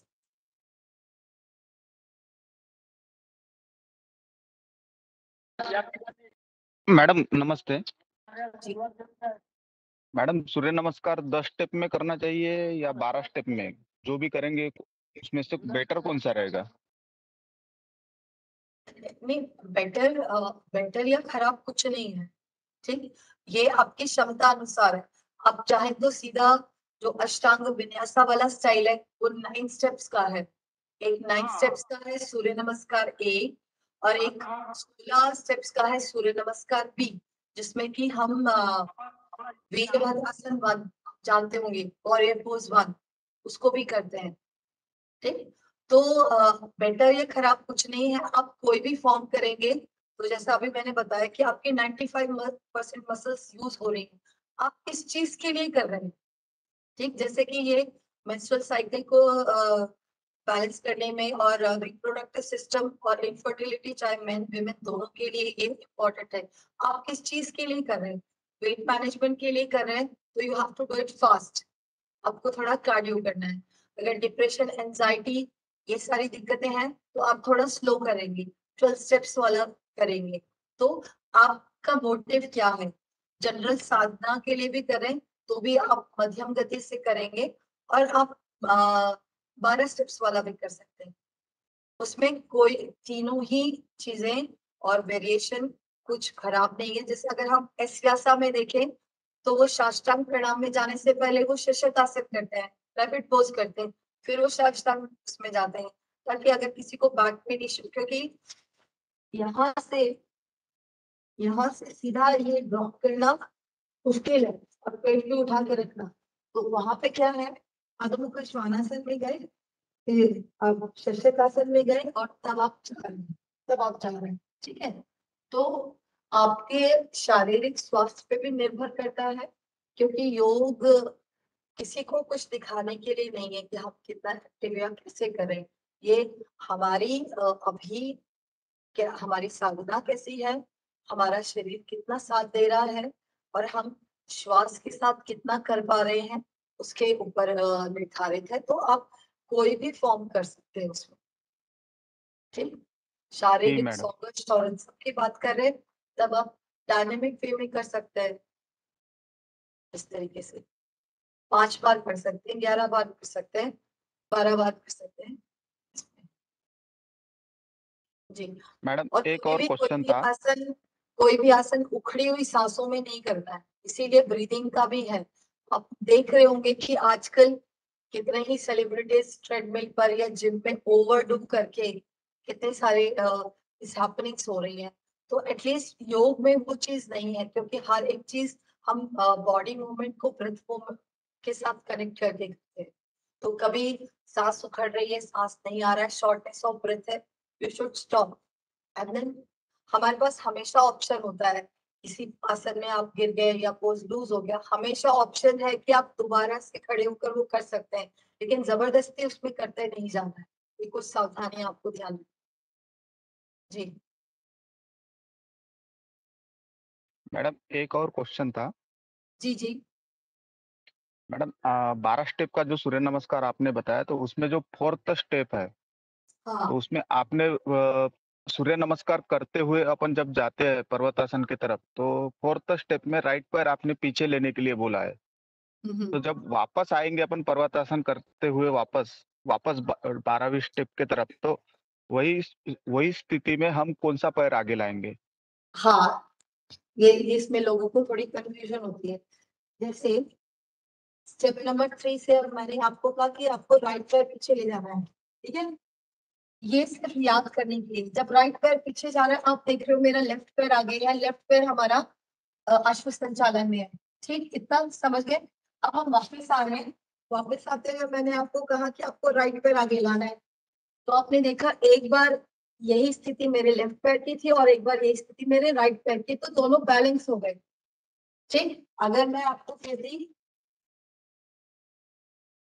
मैडम नमस्ते। जी, मैडम सूर्य नमस्कार 10 स्टेप में करना चाहिए या 12 स्टेप में? जो भी करेंगे उसमें से बेटर कौन सा रहेगा? नहीं, बेटर या खराब कुछ नहीं है। ठीक, ये आपकी क्षमता अनुसार है। आप चाहे तो सीधा जो अष्टांग विन्यासा वाला स्टाइल है वो 9 स्टेप्स का है। एक 9 स्टेप्स का है सूर्य नमस्कार ए, और एक 16 स्टेप्स का है सूर्य नमस्कार बी, जिसमें कि हम वीरभद्रासन 1 जानते होंगे, वॉरियर पोज 1 उसको भी करते हैं। ठीक, तो बेटर या खराब कुछ नहीं है। आप कोई भी फॉर्म करेंगे तो जैसा अभी मैंने बताया कि आपके 95% मसल्स यूज हो रही हैं, आप किस चीज के लिए कर रहे हैं। ठीक, जैसे कि ये मेंस्ट्रुअल साइकिल को बैलेंस करने में और रिप्रोडक्टिव सिस्टम और इनफर्टिलिटी, चाहे मेन विमेन दोनों के लिए ये इम्पोर्टेंट है। आप किस चीज के लिए कर रहे हैं, वेट मैनेजमेंट के लिए कर रहे हैं तो you have to do it fast, आपको थोड़ा कार्डियो करना है। अगर डिप्रेशन, एंजाइटी ये सारी दिक्कतें हैं तो आप थोड़ा स्लो करेंगे, 12 स्टेप्स वाला करेंगे। तो आपका मोटिव क्या है, जनरल साधना के लिए भी करें तो भी आप मध्यम गति से करेंगे, और आप 12 स्टेप्स वाला भी कर सकते हैं। उसमें कोई तीनों ही चीजें और वेरिएशन कुछ खराब नहीं है। जैसे अगर हम एस व्यासा में देखें तो वो साष्टांग प्रणाम में जाने से पहले वो शीर्षकासन करते हैं, रैपिड पोज करते हैं, फिर वो साष्टांग उसमें जाते हैं, ताकि अगर किसी को बैक पेन इश्यू, क्योंकि यहाँ से सीधा ये ड्रॉप करना मुश्किल है और पेट भी उठा के रखना, तो वहां पे क्या है, अधोमुख श्वानासन में गए, फिर आप शीर्षकासन में गए और तब आप जा रहे हैं। ठीक है, तो आपके शारीरिक स्वास्थ्य पे भी निर्भर करता है, क्योंकि योग किसी को कुछ दिखाने के लिए नहीं है कि हम कितना एक्टिव या कैसे करें। ये हमारी अभी क्या हमारी साधना कैसी है, हमारा शरीर कितना साथ दे रहा है, और हम श्वास के साथ कितना कर पा रहे हैं उसके ऊपर निर्धारित है। तो आप कोई भी फॉर्म कर सकते हैं उसमें। ठीक, जी शारीरिक मैडम। सौंदर्य और इन सब की बात कर रहे हैं, तब आप डायनेमिक वे में कर सकते हैं। इस तरीके से 5 बार कर सकते हैं, 11 बार कर सकते हैं, 12 बार कर सकते हैं जी। मैडम और एक और क्वेश्चन था। कोई भी आसन उखड़ी हुई सांसों में नहीं करना है, इसीलिए ब्रीदिंग का भी है। आप देख रहे होंगे कि आजकल कितने ही सेलिब्रिटीज ट्रेडमिल पर या जिम में ओवरडू करके कितने सारे हैपनिंग्स हो रही हैं। तो एटलीस्ट योग में वो चीज नहीं है, क्योंकि हर एक चीज हम बॉडी मूवमेंट को ब्रेथ मूवमेंट के साथ कनेक्ट करके करते हैं। तो कभी सांस उखड़ रही है, सांस नहीं आ रहा है, शॉर्टनेस ऑफ ब्रेथ है, you should stop. And then हमारे पास हमेशा ऑप्शन होता है, किसी आसन में आप गिर गए या पोज लूज हो गया, हमेशा ऑप्शन है कि आप दोबारा से खड़े होकर वो कर सकते हैं, लेकिन जबरदस्ती उसमें करते नहीं जाना है। ये कुछ सावधानियां आपको ध्यान रखनी। जी मैडम एक और क्वेश्चन था। जी जी। मैडम 12 स्टेप का जो सूर्य नमस्कार आपने बताया, तो उसमें जो 4th स्टेप है, हाँ तो उसमें आपने सूर्य नमस्कार करते हुए अपन जब जाते हैं पर्वतासन की तरफ, तो 4th स्टेप में राइट पैर आपने पीछे लेने के लिए बोला है। तो जब वापस आएँगे अपन पर्वतासन करते हुए वापस वापस 12वीं स्टेप की तरफ, तो वही स्थिति में हम कौन-सा पैर आगे लाएँगे? हाँ, ये इसमें लोगों को थोड़ी कंफ्यूजन होती है। जैसे स्टेप नंबर 3 से अब मैंने आपको कहा कि आपको राइट पैर पीछे ले जाना है, ठीक है? ये सिर्फ याद करने के लिए। जब राइट पैर पीछे जा रहा है, आप देख रहे हो मेरा लेफ्ट पैर आगे है, लेफ्ट पैर हमारा अश्व संचालन में है, ठीक? इतना समझ गए? अब हम वापस आ रहे हैं। वापस आते हुए मैंने आपको कहा कि आपको राइट पैर आगे लाना है। तो आपने देखा एक बार यही स्थिति मेरे लेफ्ट पैर की थी और एक बार यही स्थिति मेरे राइट पैर की, तो दोनों बैलेंस हो गए, ठीक? अगर मैं आपको कहती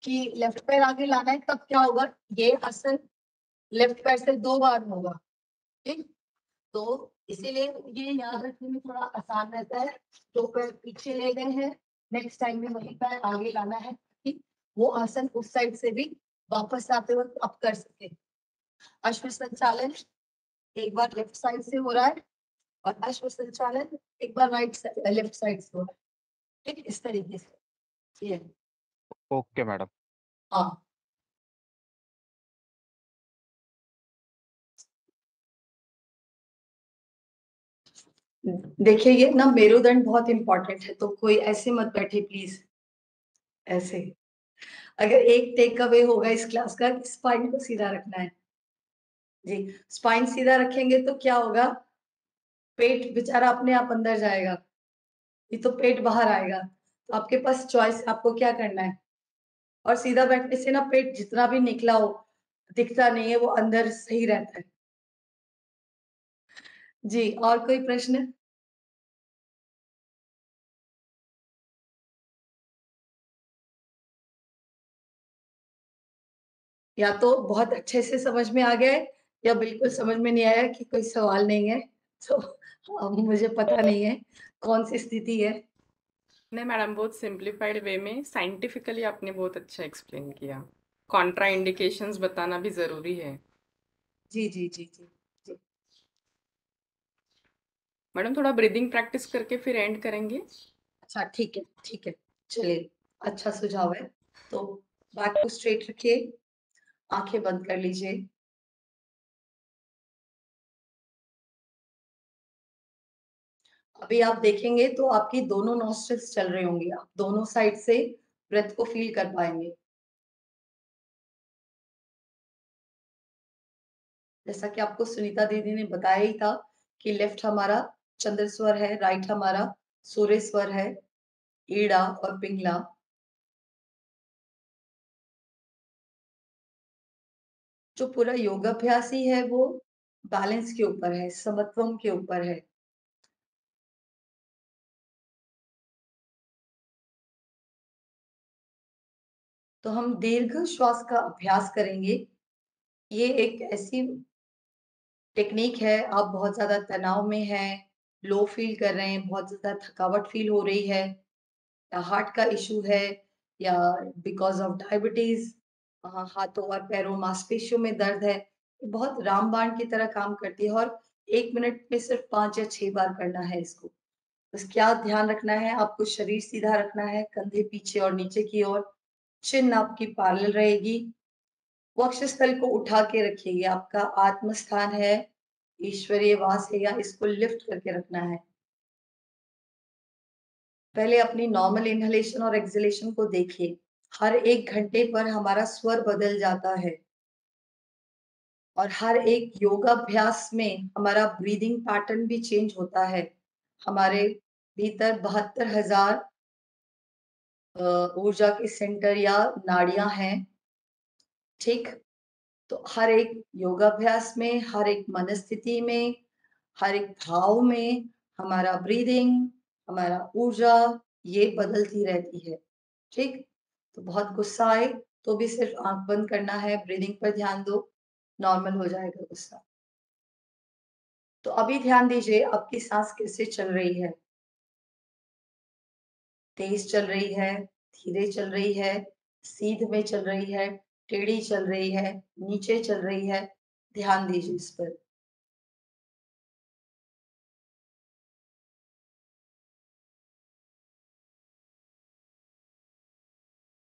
कि लेफ्ट पैर आगे लाना है, तब क्या होगा? ये आसन लेफ्ट पैर से 2 बार होगा, ठीक? तो इसीलिए ये याद रखने में थोड़ा आसान रहता है। 2 पैर पीछे ले गए हैं, नेक्स्ट टाइम में वही पैर आगे लाना है, ठीक? वो आसन उस साइड से भी वापस आते वक्त आप कर सके। अश्व संचालन एक बार लेफ्ट साइड से हो रहा है और अश्व संचालन एक बार लेफ्ट साइड से हो रहा है, ठीक? इस तरीके से ये ओके मैडम। हाँ। देखिए ये ना मेरुदंड बहुत इंपॉर्टेंट है, तो कोई ऐसे मत बैठे प्लीज, ऐसे। अगर एक टेक अवे होगा इस क्लास का, स्पाइन को सीधा रखना है जी। स्पाइन सीधा रखेंगे तो क्या होगा? पेट बेचारा अपने आप अंदर जाएगा, ये तो पेट बाहर आएगा। तो आपके पास चॉइस, आपको क्या करना है। और सीधा बैठने से ना पेट जितना भी निकला हो दिखता नहीं है, वो अंदर सही रहता है जी। और कोई प्रश्न? या तो बहुत अच्छे से समझ में आ गया है, या बिल्कुल समझ में नहीं आया कि कोई सवाल नहीं है। तो मुझे पता नहीं है कौन सी स्थिति है। नहीं मैडम, बहुत सिंप्लीफाइड वे में साइंटिफिकली आपने बहुत अच्छा एक्सप्लेन किया। कॉन्ट्रा इंडिकेशंस बताना भी जरूरी है। जी जी जी जी जी। मैडम थोड़ा ब्रीदिंग प्रैक्टिस करके फिर एंड करेंगे। अच्छा ठीक है, ठीक है, चलिए, अच्छा सुझाव है। तो बैक को स्ट्रेट रखिए, आंखें बंद कर लीजिए। अभी आप देखेंगे तो आपकी दोनों नॉस्ट्रिल्स चल रहे होंगे, आप दोनों साइड से ब्रेथ को फील कर पाएंगे। जैसा कि आपको सुनीता दीदी ने बताया ही था कि लेफ्ट हमारा चंद्र स्वर है, राइट हमारा सूर्य स्वर है, ईड़ा और पिंगला। जो पूरा योगाभ्यास ही है वो बैलेंस के ऊपर है, समत्वम के ऊपर है। तो हम दीर्घ श्वास का अभ्यास करेंगे। ये एक ऐसी टेक्निक है, आप बहुत ज़्यादा तनाव में हैं, लो फील कर रहे हैं, बहुत ज़्यादा थकावट फील हो रही है, या हार्ट का इश्यू है, या बिकॉज़ ऑफ डायबिटीज़ हाथों और पैरों मांसपेशियों में दर्द है, ये बहुत रामबाण की तरह काम करती है और 1 मिनट में सिर्फ 5 या 6 बार करना है इसको। बस क्या ध्यान रखना है, आपको शरीर सीधा रखना है, कंधे पीछे और नीचे की ओर, चिन आपकी पैरेलल रहेगी, वक्षस्थल को उठा के रखिए, ये आपका आत्म स्थान है, ईश्वरीय वास है, या इसको लिफ्ट करके रखना है। पहले अपनी नॉर्मल इनहलेशन और एक्सहेलेशन को देखिए। हर 1 घंटे पर हमारा स्वर बदल जाता है और हर एक योगाभ्यास में हमारा ब्रीदिंग पैटर्न भी चेंज होता है। हमारे भीतर 72,000 ऊर्जा के सेंटर या नाड़ियां हैं, ठीक? तो हर एक योगाभ्यास में, हर एक मनस्थिति में, हर एक भाव में हमारा ब्रीदिंग, हमारा ऊर्जा ये बदलती रहती है, ठीक? तो बहुत गुस्सा आए तो भी सिर्फ आंख बंद करना है, ब्रीदिंग पर ध्यान दो, नॉर्मल हो जाएगा गुस्सा। तो अभी ध्यान दीजिए आपकी सांस कैसे चल रही है। तेज चल रही है, धीरे चल रही है, सीध में चल रही है, टेढ़ी चल रही है, नीचे चल रही है। ध्यान दीजिए इस पर।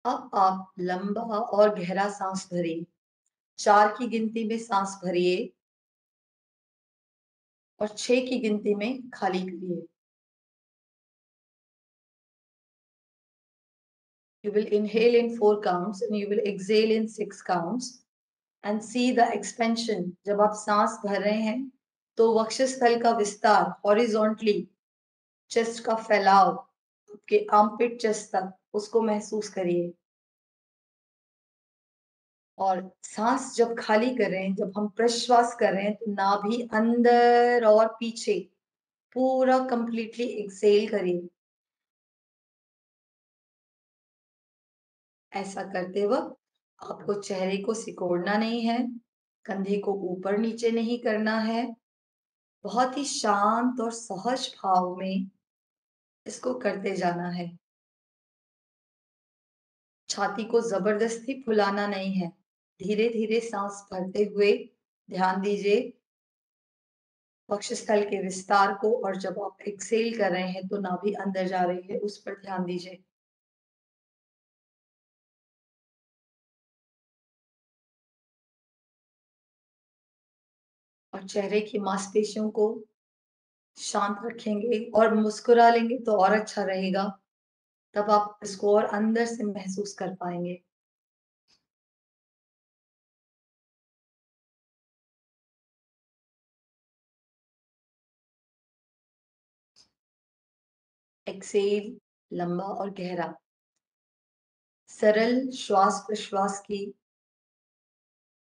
अब आप लंबा और गहरा सांस भरिए। 4 की गिनती में सांस भरिए और 6 की गिनती में खाली करिए। You will inhale in 4 counts and you will exhale in 6 counts and see the expansion. जब आप सांस भर रहे हैं तो वक्षस्थल का विस्तार horizontally, चेस्ट का फैलाव आपके आर्मपिट चेस्ट तक, उसको महसूस करिए। और सांस जब खाली कर रहे हैं, जब हम प्रश्वास कर रहे हैं, तो नाभि अंदर और पीछे पूरा कंप्लीटली एक्सेल करिए। ऐसा करते वक्त आपको चेहरे को सिकोड़ना नहीं है, कंधे को ऊपर नीचे नहीं करना है। बहुत ही शांत और सहज भाव में इसको करते जाना है। छाती को जबरदस्ती फुलाना नहीं है। धीरे धीरे सांस भरते हुए ध्यान दीजिए वक्षस्थल के विस्तार को, और जब आप एक्सेल कर रहे हैं तो नाभि अंदर जा रही है, उस पर ध्यान दीजिए। और चेहरे की मांसपेशियों को शांत रखेंगे और मुस्कुरा लेंगे तो और अच्छा रहेगा। तब आप इसको और अंदर से महसूस कर पाएंगे। एक्सेल लंबा और गहरा। सरल श्वास प्रश्वास की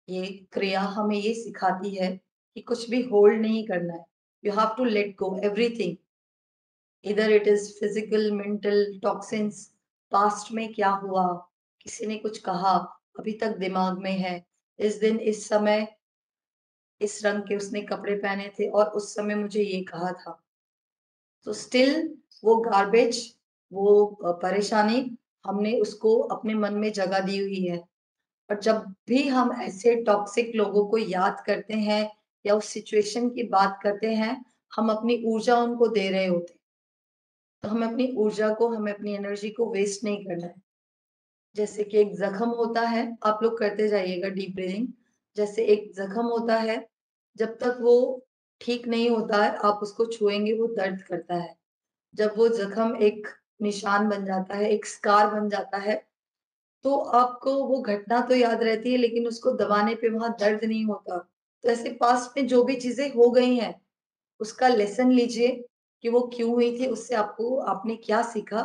ये क्रिया हमें ये सिखाती है कि कुछ भी होल्ड नहीं करना है। You have to let go everything, इधर it is physical, mental, toxins, past में क्या हुआ, किसी ने कुछ कहा, अभी तक दिमाग में है, इस दिन इस समय इस रंग के उसने कपड़े पहने थे और उस समय मुझे ये कहा था। तो स्टिल वो गार्बेज, वो परेशानी, हमने उसको अपने मन में जगह दी हुई है। और जब भी हम ऐसे टॉक्सिक लोगों को याद करते हैं या उस सिचुएशन की बात करते हैं, हम अपनी ऊर्जा उनको दे रहे होते हैं। तो हमें अपनी ऊर्जा को, हमें अपनी एनर्जी को वेस्ट नहीं करना है। जैसे कि एक जख्म होता है, आप लोग करते जाइएगा डीप ब्रीदिंग। जैसे एक जख्म होता है, जब तक वो ठीक नहीं होता है, आप उसको छुएंगे वो दर्द करता है। जब वो जख्म एक निशान बन जाता है, एक स्कार बन जाता है, तो आपको वो घटना तो याद रहती है, लेकिन उसको दबाने पे वहां दर्द नहीं होता। तो ऐसे पास्ट में जो भी चीजें हो गई हैं, उसका लेसन लीजिए कि वो क्यों हुई थी, उससे आपको आपने क्या सीखा,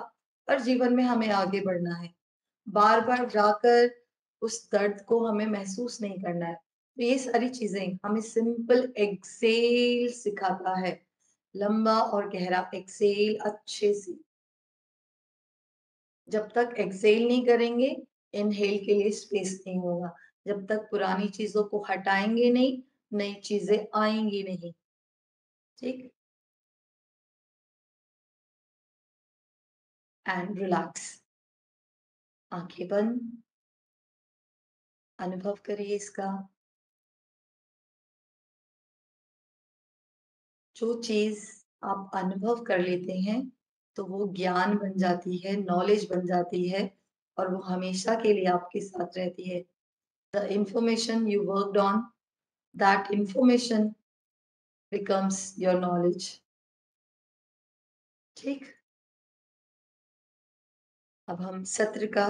और जीवन में हमें आगे बढ़ना है। बार बार जाकर उस दर्द को हमें महसूस नहीं करना है। तो ये सारी चीजें हमें सिंपल एक्सेल सिखाता है। लंबा और गहरा एक्सेल अच्छे से। जब तक एक्सेल नहीं करेंगे, इनहेल के लिए स्पेस नहीं होगा। जब तक पुरानी चीजों को हटाएंगे नहीं, नई चीजें आएंगी नहीं। ठीक। And relax. आंखें बंद। अनुभव करिए इसका। जो चीज आप अनुभव कर लेते हैं, तो वो ज्ञान बन जाती है, नॉलेज बन जाती है, और वो हमेशा के लिए आपके साथ रहती है। The information you worked on, that information becomes your knowledge. ठीक। अब हम सत्र का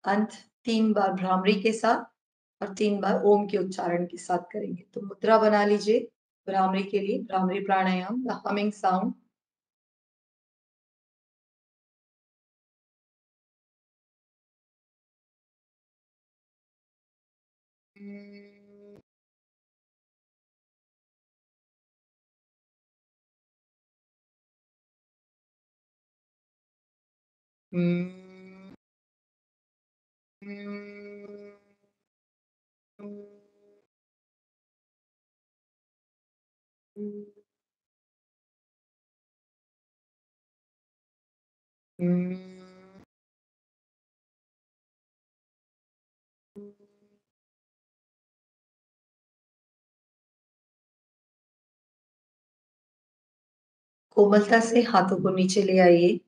अंत 3 बार भ्रामरी के साथ और 3 बार ओम के उच्चारण के साथ करेंगे। तो मुद्रा बना लीजिए भ्रामरी के लिए। भ्रामरी प्राणायाम, द हमिंग साउंड। कोमलता से हाथों को नीचे ले आइए।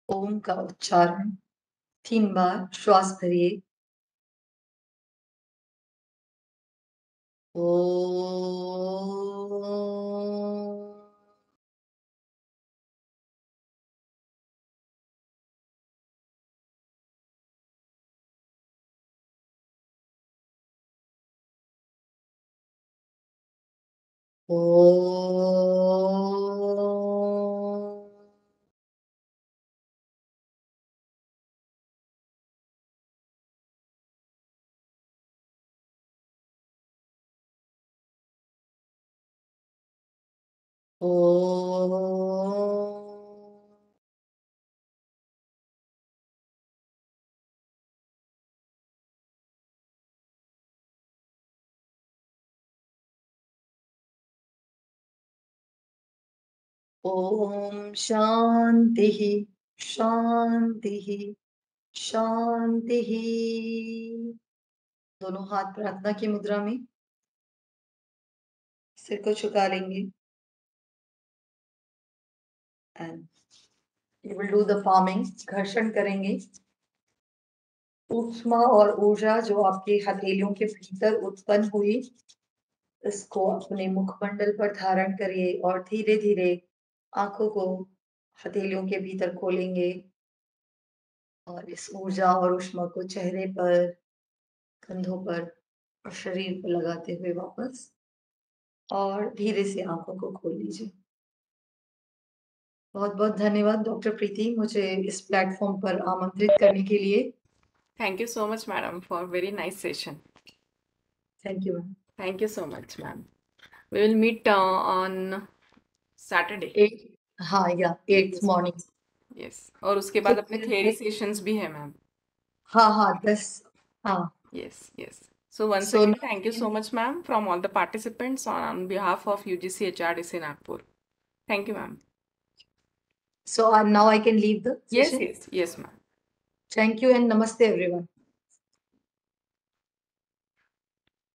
ओम का उच्चारण 3 बार श्वास भरिए। ओम। ओम। ओम। ओम शांतिः शांतिः शांतिः। दोनों हाथ प्रार्थना की मुद्रा में, सिर को झुका लेंगे and you will do the palming. घर्षण करेंगे। ऊष्मा और ऊर्जा जो आपके हथेलियों के भीतर उत्पन्न हुई, इसको अपने मुखमंडल पर धारण करिए और धीरे धीरे आंखों को हथेलियों के भीतर खोलेंगे और इस ऊर्जा और ऊष्मा को चेहरे पर, कंधों पर और शरीर पर लगाते हुए वापस और धीरे से आंखों को खोल लीजिए। बहुत बहुत धन्यवाद डॉक्टर प्रीति, मुझे इस प्लेटफॉर्म पर आमंत्रित करने के लिए। Thank you so much, madam, for very nice session. Thank you ma'am. Thank you so much, ma'am. We will meet on Saturday. 8 हाँ या 8 मॉर्निंग। Yes. और उसके बाद अपने theory sessions भी है, ma'am. हाँ 10 हाँ। Yes, yes. So once So again, thank you so much, ma'am, from all the participants on behalf of UGC HRDC Nagpur. Thank you, ma'am. so now I can leave the Yes, session. yes, yes, ma'am. Thank you and namaste everyone.